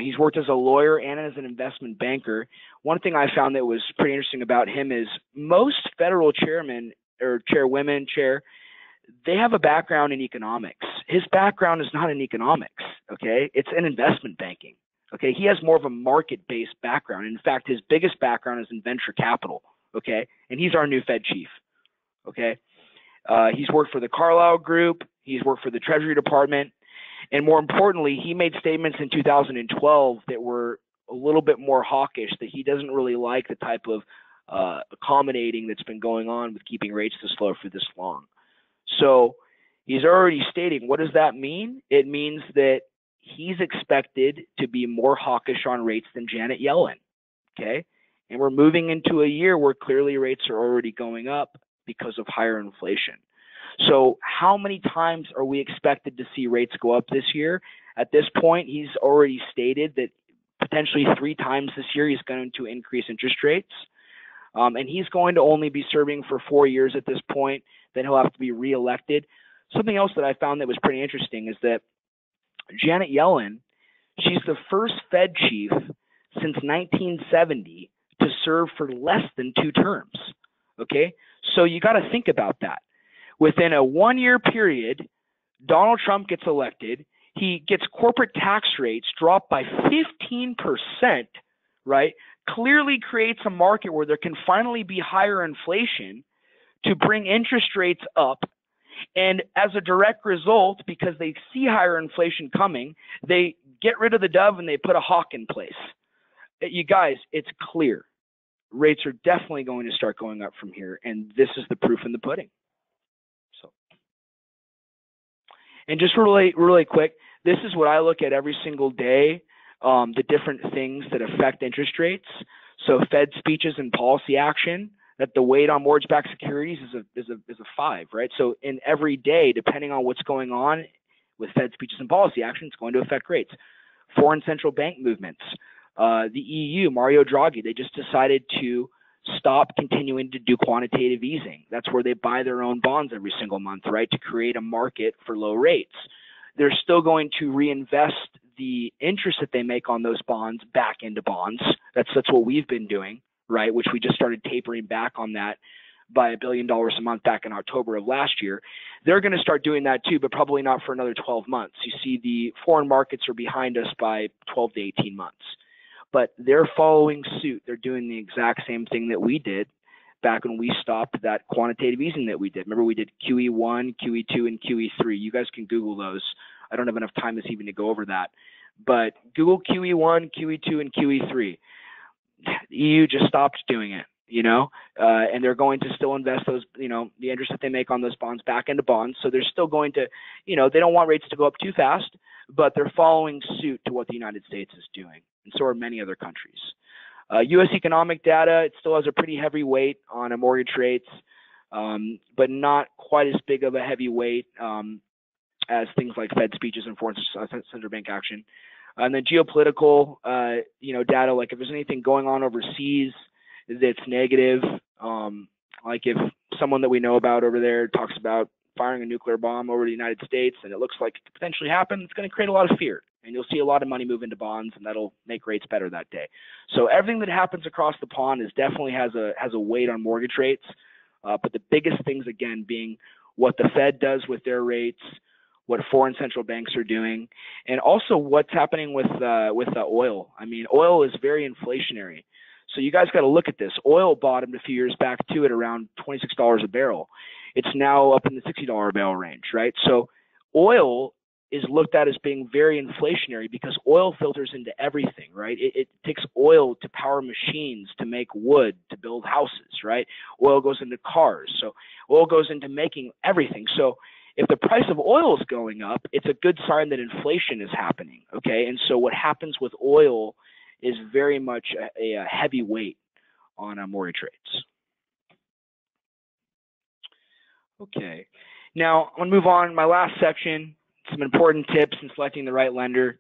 He's worked as a lawyer and as an investment banker. One thing I found that was pretty interesting about him is most federal chairmen or chairwomen, they have a background in economics. His background is not in economics, okay? It's in investment banking, okay? He has more of a market-based background. In fact, his biggest background is in venture capital, okay? And he's our new Fed chief, okay? He's worked for the Carlyle Group. He's worked for the Treasury Department. And more importantly, he made statements in 2012 that were a little bit more hawkish, that he doesn't really like the type of accommodating that's been going on with keeping rates this low for this long. So he's already stating, what does that mean? It means that he's expected to be more hawkish on rates than Janet Yellen, okay? And we're moving into a year where clearly rates are already going up because of higher inflation. So how many times are we expected to see rates go up this year? At this point, he's already stated that potentially 3 times this year he's going to increase interest rates. And he's going to only be serving for 4 years at this point. Then he'll have to be reelected. Something else that I found that was pretty interesting is that Janet Yellen, she's the first Fed chief since 1970 to serve for less than 2 terms. Okay? So you got to think about that. Within a 1-year period, Donald Trump gets elected. He gets corporate tax rates dropped by 15%, right? Clearly creates a market where there can finally be higher inflation to bring interest rates up. And as a direct result, because they see higher inflation coming, they get rid of the dove and they put a hawk in place. You guys, it's clear. Rates are definitely going to start going up from here, and this is the proof in the pudding. And just really quick, this is what I look at every single day, the different things that affect interest rates. So Fed speeches and policy action, that the weight on mortgage-backed securities is a 5, right? So in every day, depending on what's going on with Fed speeches and policy action, it's going to affect rates. Foreign central bank movements. The EU, Mario Draghi, they just decided to stop continuing to do quantitative easing. That's where they buy their own bonds every single month, right, to create a market for low rates. They're still going to reinvest the interest that they make on those bonds back into bonds. That's what we've been doing, right, which we just started tapering back on that by $1 billion a month back in October of last year. They're going to start doing that too, but probably not for another 12 months. You see, the foreign markets are behind us by 12 to 18 months. But they're following suit. They're doing the exact same thing that we did back when we stopped that quantitative easing that we did. Remember, we did QE1, QE2, and QE3. You guys can Google those. I don't have enough time this evening to go over that. But Google QE1, QE2, and QE3. The EU just stopped doing it, and they're going to still invest those, the interest that they make on those bonds back into bonds. So they're still going to, they don't want rates to go up too fast, but they're following suit to what the United States is doing. And so are many other countries. U.S. economic data, it still has a pretty heavy weight on mortgage rates, but not quite as big of a heavy weight as things like Fed speeches and foreign central bank action. And then geopolitical, data, like if there's anything going on overseas that's negative, like if someone that we know about over there talks about firing a nuclear bomb over the United States and it looks like it could potentially happen, it's going to create a lot of fear. And you'll see a lot of money move into bonds, and that'll make rates better that day. So everything that happens across the pond definitely has a weight on mortgage rates. But the biggest things, again, being what the Fed does with their rates, what foreign central banks are doing, and also what's happening with the oil. I mean, oil is very inflationary. So you guys got to look at this. Oil bottomed a few years back too at around $26 a barrel. It's now up in the $60 a barrel range, right? So oil is looked at as being very inflationary because oil filters into everything, right? It takes oil to power machines, to make wood, to build houses, right? Oil goes into cars. So oil goes into making everything. So if the price of oil is going up, it's a good sign that inflation is happening, okay? And so what happens with oil is very much a heavy weight on mortgage rates. Okay, now I'm going to move on. My last section, some important tips in selecting the right lender.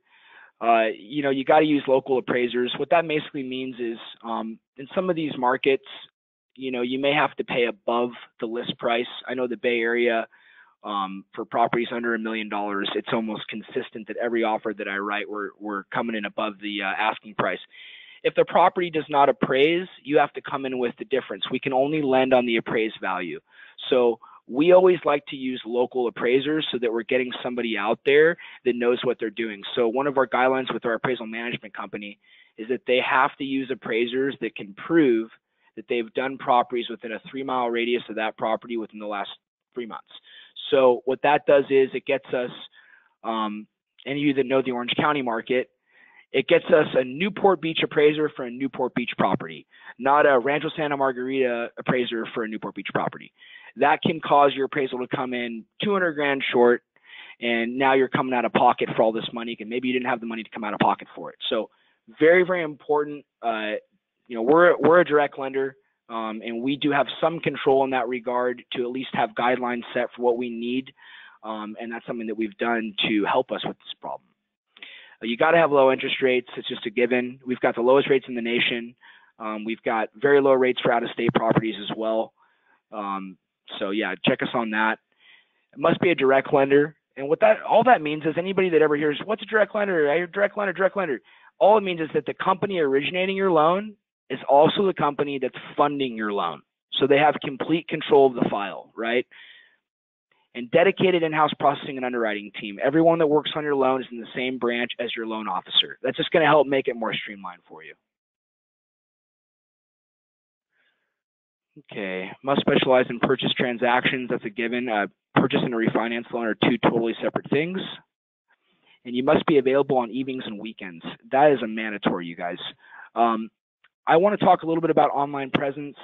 You got to use local appraisers. What that basically means is in some of these markets, you may have to pay above the list price. I know the Bay Area, For properties under $1 million, it's almost consistent that every offer that I write, we're coming in above the asking price. If the property does not appraise, you have to come in with the difference. We can only lend on the appraised value. So we always like to use local appraisers so that we're getting somebody out there that knows what they're doing. So one of our guidelines with our appraisal management company is that they have to use appraisers that can prove that they've done properties within a 3-mile radius of that property within the last 3 months. So what that does is it gets us, any of you that know the Orange County market, it gets us a Newport Beach appraiser for a Newport Beach property, not a Rancho Santa Margarita appraiser for a Newport Beach property. That can cause your appraisal to come in 200 grand short, and now you're coming out of pocket for all this money, and maybe you didn't have the money to come out of pocket for it. So very, very important. We're a direct lender, and we do have some control in that regard to at least have guidelines set for what we need, and that's something that we've done to help us with this problem. You got to have low interest rates. It's just a given. We've got the lowest rates in the nation. We've got very low rates for out-of-state properties as well. So yeah, check us on that. It must be a direct lender. And what all that means is anybody that ever hears, what's a direct lender? I hear direct lender. All it means is that the company originating your loan is also the company that's funding your loan. So they have complete control of the file, right? And dedicated in-house processing and underwriting team. Everyone that works on your loan is in the same branch as your loan officer. That's just going to help make it more streamlined for you. Okay, must specialize in purchase transactions. That's a given. Purchase and a refinance loan are two totally separate things. And you must be available on evenings and weekends. That is a mandatory, you guys. I want to talk a little bit about online presence.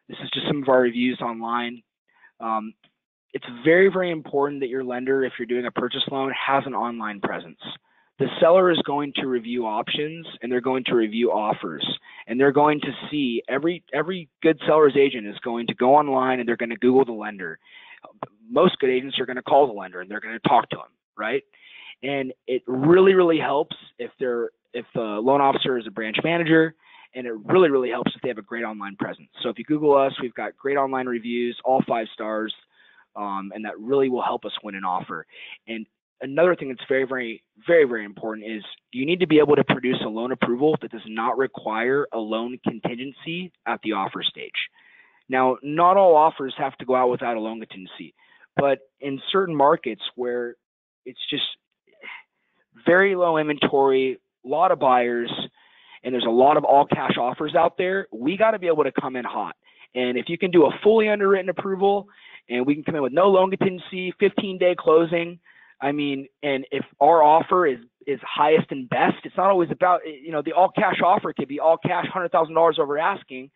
This is just some of our reviews online. It's very, very important that your lender, if you're doing a purchase loan, has an online presence. The seller is going to review options, and they're going to review offers, and they're going to see every good seller's agent is going to go online and they're going to Google the lender. Most good agents are going to call the lender and they're going to talk to him, right? And it really, really helps if the loan officer is a branch manager, and it really, really helps if they have a great online presence. So if you Google us, we've got great online reviews, all 5 stars, and that really will help us win an offer. And another thing that's very, very, very, very important is you need to be able to produce a loan approval that does not require a loan contingency at the offer stage. Now, not all offers have to go out without a loan contingency, but in certain markets where it's just very low inventory, a lot of buyers, and there's a lot of all cash offers out there, we got to be able to come in hot. And if you can do a fully underwritten approval and we can come in with no loan contingency, 15-day closing, I mean, and if our offer is highest and best, it's not always about, the all cash offer could be all cash $100,000 over asking,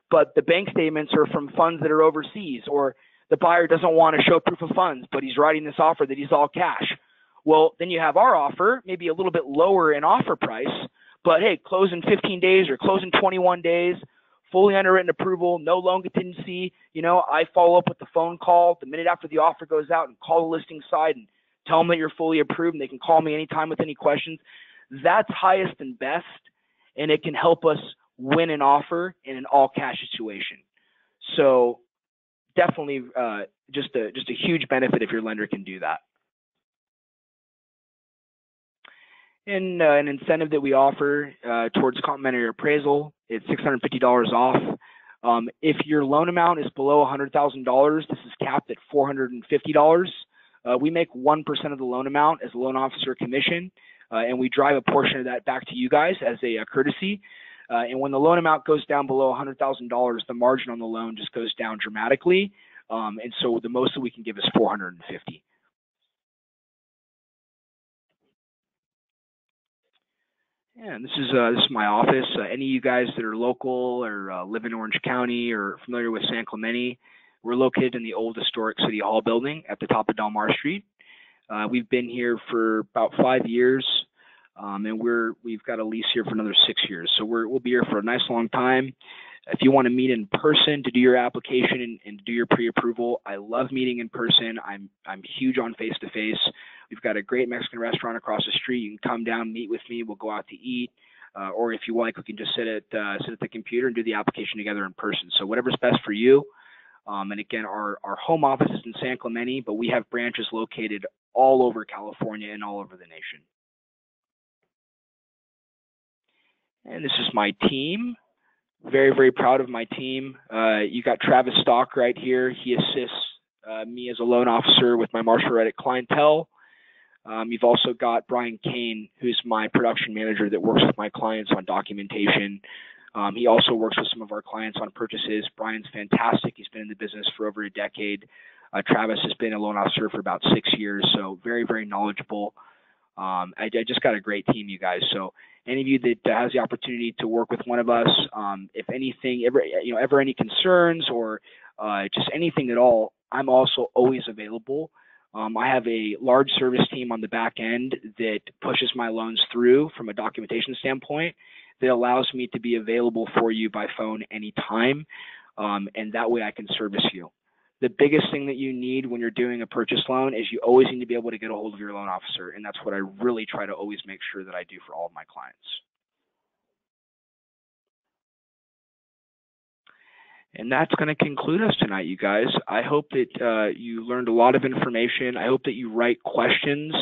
but the bank statements are from funds that are overseas, or the buyer doesn't want to show proof of funds, but he's writing this offer that he's all cash. Well, then you have our offer, maybe a little bit lower in offer price, but hey, close in 15 days or close in 21 days, fully underwritten approval, no loan contingency. I follow up with the phone call the minute after the offer goes out and call the listing side and tell them that you're fully approved and they can call me anytime with any questions. That's highest and best, and it can help us win an offer in an all cash situation. So definitely just a huge benefit if your lender can do that. And an incentive that we offer towards complimentary appraisal, it's $650 off. If your loan amount is below $100,000, this is capped at $450. We make 1% of the loan amount as a loan officer commission, and we drive a portion of that back to you guys as a courtesy. And when the loan amount goes down below $100,000, the margin on the loan just goes down dramatically. And so the most that we can give is $450. Yeah, and this is my office. Any of you guys that are local or live in Orange County or familiar with San Clemente, we're located in the old historic City Hall building at the top of Del Mar Street. We've been here for about 5 years, and we've got a lease here for another 6 years. So we'll be here for a nice long time. If you want to meet in person to do your application and do your pre-approval, I love meeting in person. I'm huge on face-to-face. We've got a great Mexican restaurant across the street. You can come down, meet with me. We'll go out to eat. Or if you like, we can just sit at the computer and do the application together in person. So whatever's best for you. And again, our home office is in San Clemente, but we have branches located all over California and all over the nation. And this is my team. Very, very proud of my team. You got Travis Stock right here. He assists me as a loan officer with my Marshall Reddick clientele. You've also got Brian Kane, who's my production manager that works with my clients on documentation. He also works with some of our clients on purchases. Brian's fantastic. He's been in the business for over a decade. Travis has been a loan officer for about 6 years, so very, very knowledgeable. I just got a great team, you guys. So any of you that has the opportunity to work with one of us, if anything, ever any concerns or just anything at all, I'm also always available. I have a large service team on the back end that pushes my loans through from a documentation standpoint that allows me to be available for you by phone anytime, and that way I can service you. The biggest thing that you need when you're doing a purchase loan is you always need to be able to get a hold of your loan officer, and that's what I really try to always make sure that I do for all of my clients. And that's going to conclude us tonight, you guys. I hope that you learned a lot of information. I hope that you write questions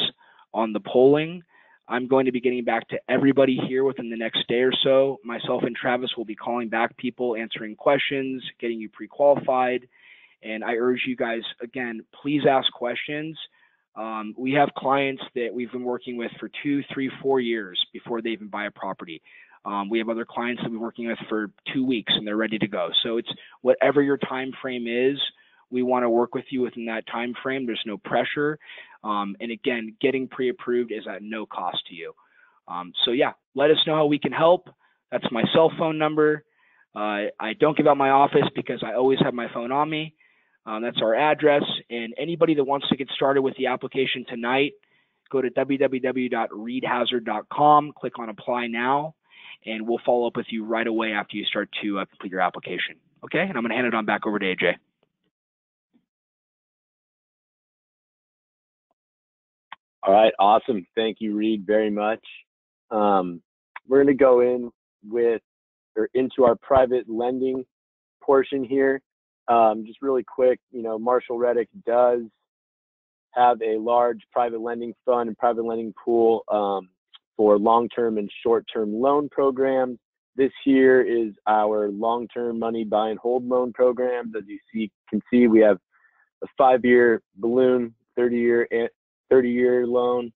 on the polling. I'm going to be getting back to everybody here within the next day or so. Myself and Travis will be calling back people, answering questions, getting you pre-qualified. And I urge you guys, again, please ask questions. We have clients that we've been working with for 2, 3, 4 years before they even buy a property. We have other clients that we're working with for 2 weeks and they're ready to go. So it's whatever your time frame is, we want to work with you within that time frame. There's no pressure. And again, getting pre-approved is at no cost to you. So yeah, let us know how we can help. That's my cell phone number. I don't give out my office because I always have my phone on me. That's our address. And anybody that wants to get started with the application tonight, go to www.reedhazard.com, click on apply now, and we'll follow up with you right away after you start to complete your application. Okay, and I'm going to hand it on back over to AJ. All right, awesome. Thank you, Reed, very much. We're going to go into our private lending portion here. Just really quick, Marshall Reddick does have a large private lending fund and private lending pool for long-term and short-term loan programs. This here is our long-term money buy and hold loan programs. As you can see, we have a 5-year balloon, 30-year loan.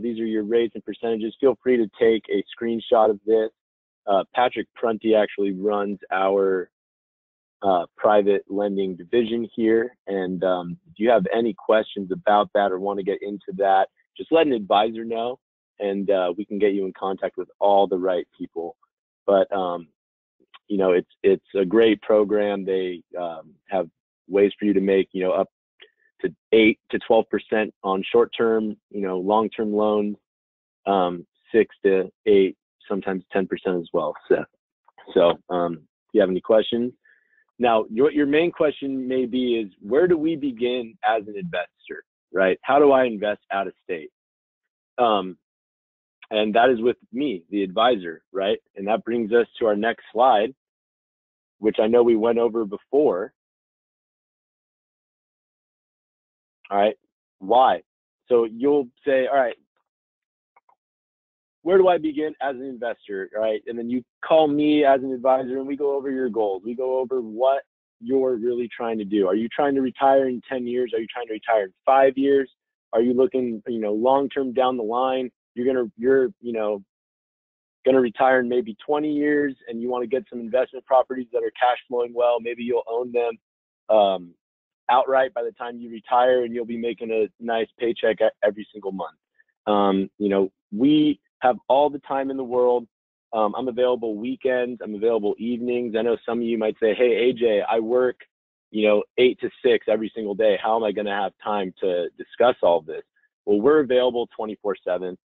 These are your rates and percentages. Feel free to take a screenshot of this. Patrick Prunty actually runs our private lending division here. And if you have any questions about that or want to get into that, just let an advisor know and we can get you in contact with all the right people. But, it's a great program. They have ways for you to make, up to 8 to 12% on short-term, long-term loans, 6 to 8, sometimes 10% as well. So if you have any questions. Now, your main question may be is, where do we begin as an investor, right? How do I invest out of state? And that is with me, the advisor, right? And that brings us to our next slide, which I know we went over before. All right, why? So you'll say, all right, where do I begin as an investor, right? And then you call me as an advisor and we go over your goals. We go over what you're really trying to do. Are you trying to retire in 10 years? Are you trying to retire in 5 years? Are you looking, long-term down the line? You're gonna retire in maybe 20 years and you want to get some investment properties that are cash flowing well. Maybe you'll own them outright by the time you retire and you'll be making a nice paycheck every single month. We have all the time in the world. I'm available weekends. I'm available evenings. I know some of you might say, hey, AJ, I work, 8 to 6 every single day. How am I going to have time to discuss all this? Well, we're available 24/7.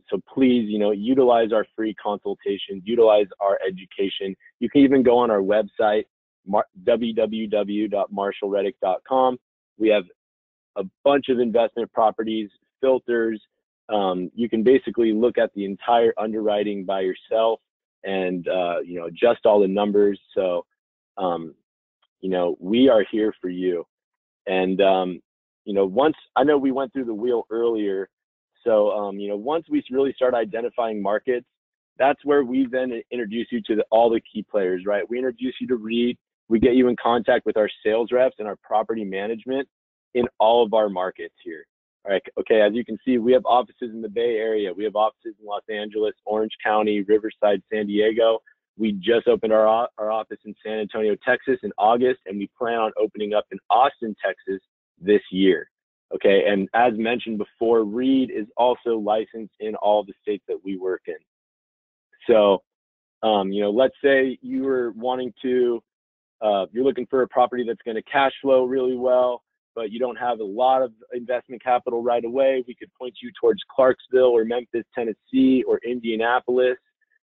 So please, utilize our free consultations, utilize our education. You can even go on our website, www.marshallreddick.com. We have a bunch of investment properties, filters. You can basically look at the entire underwriting by yourself and, adjust all the numbers. So we are here for you. And, once, I know we went through the wheel earlier. So, once we really start identifying markets, that's where we then introduce you to all the key players, right? We introduce you to Reed. We get you in contact with our sales reps and our property management in all of our markets here. All right. Okay. As you can see, we have offices in the Bay Area. We have offices in Los Angeles, Orange County, Riverside, San Diego. We just opened our office in San Antonio, Texas in August, and we plan on opening up in Austin, Texas this year. Okay. And as mentioned before, Reed is also licensed in all the states that we work in. So, let's say you were wanting to, you're looking for a property that's going to cash flow really well, but you don't have a lot of investment capital right away. We could point you towards Clarksville or Memphis, Tennessee, or Indianapolis.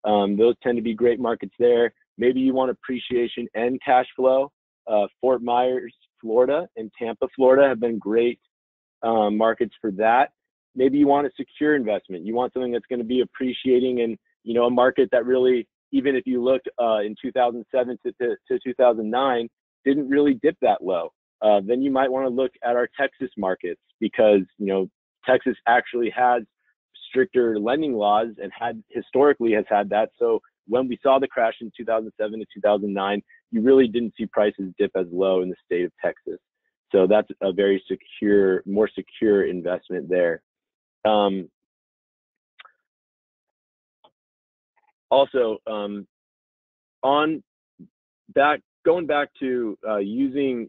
Those tend to be great markets there. Maybe you want appreciation and cash flow. Fort Myers, Florida, and Tampa, Florida have been great markets for that. Maybe you want a secure investment. You want something that's going to be appreciating in, a market that really, even if you looked in 2007 to 2009, didn't really dip that low. Then you might want to look at our Texas markets because, Texas actually has stricter lending laws and historically has had that. So when we saw the crash in 2007 to 2009, you really didn't see prices dip as low in the state of Texas. So that's a very more secure investment there. Also, going back to using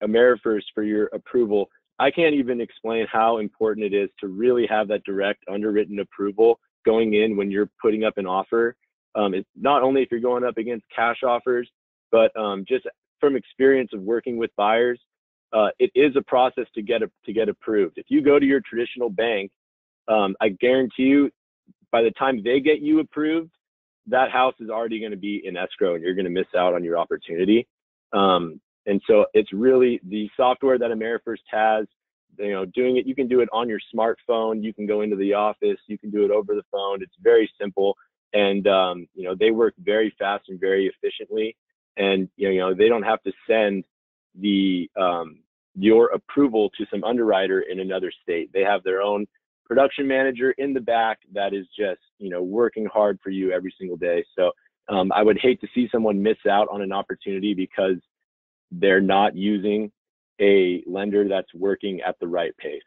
AmeriFirst for your approval, I can't even explain how important it is to really have that direct underwritten approval going in when you're putting up an offer. It's not only if you're going up against cash offers, but just from experience of working with buyers, it is a process to get approved. If you go to your traditional bank, I guarantee you, by the time they get you approved, that house is already going to be in escrow and you're going to miss out on your opportunity. And so it's really the software that AmeriFirst has, doing it, you can do it on your smartphone. You can go into the office, you can do it over the phone. It's very simple. And, they work very fast and very efficiently. And, they don't have to send your approval to some underwriter in another state. They have their own production manager in the back that is just, working hard for you every single day. So I would hate to see someone miss out on an opportunity because they're not using a lender that's working at the right pace.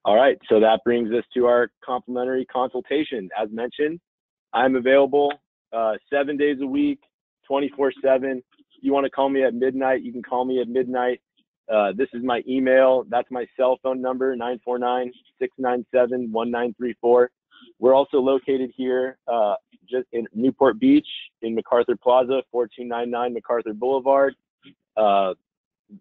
All right, so that brings us to our complimentary consultation. As mentioned, I'm available 7 days a week, 24/7. If you want to call me at midnight, you can call me at midnight. This is my email. That's my cell phone number, 949-697-1934. We're also located here just in Newport Beach in MacArthur Plaza, 4299 MacArthur Boulevard,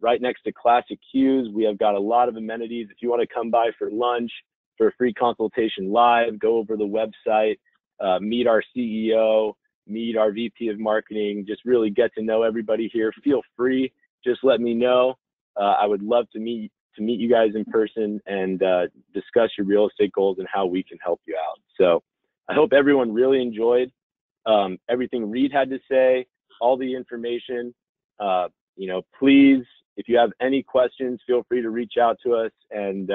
right next to Classic Q's. We have got a lot of amenities. If you want to come by for lunch, for a free consultation live, go over the website, meet our CEO, meet our VP of marketing, just really get to know everybody here. Feel free, just let me know. I would love to meet you guys in person and discuss your real estate goals and how we can help you out. So I hope everyone really enjoyed everything Reed had to say, all the information. Please, if you have any questions, feel free to reach out to us, and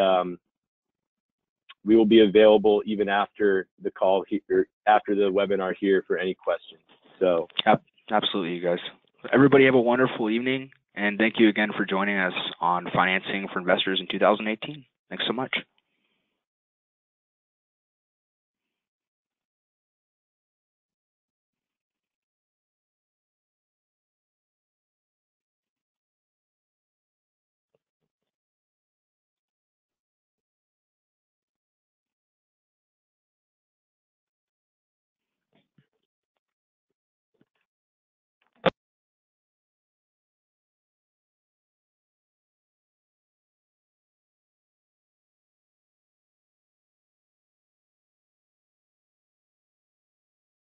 we will be available even after the call here, after the webinar here, for any questions. So absolutely, you guys. Everybody have a wonderful evening, and thank you again for joining us on Financing for Investors in 2018. Thanks so much.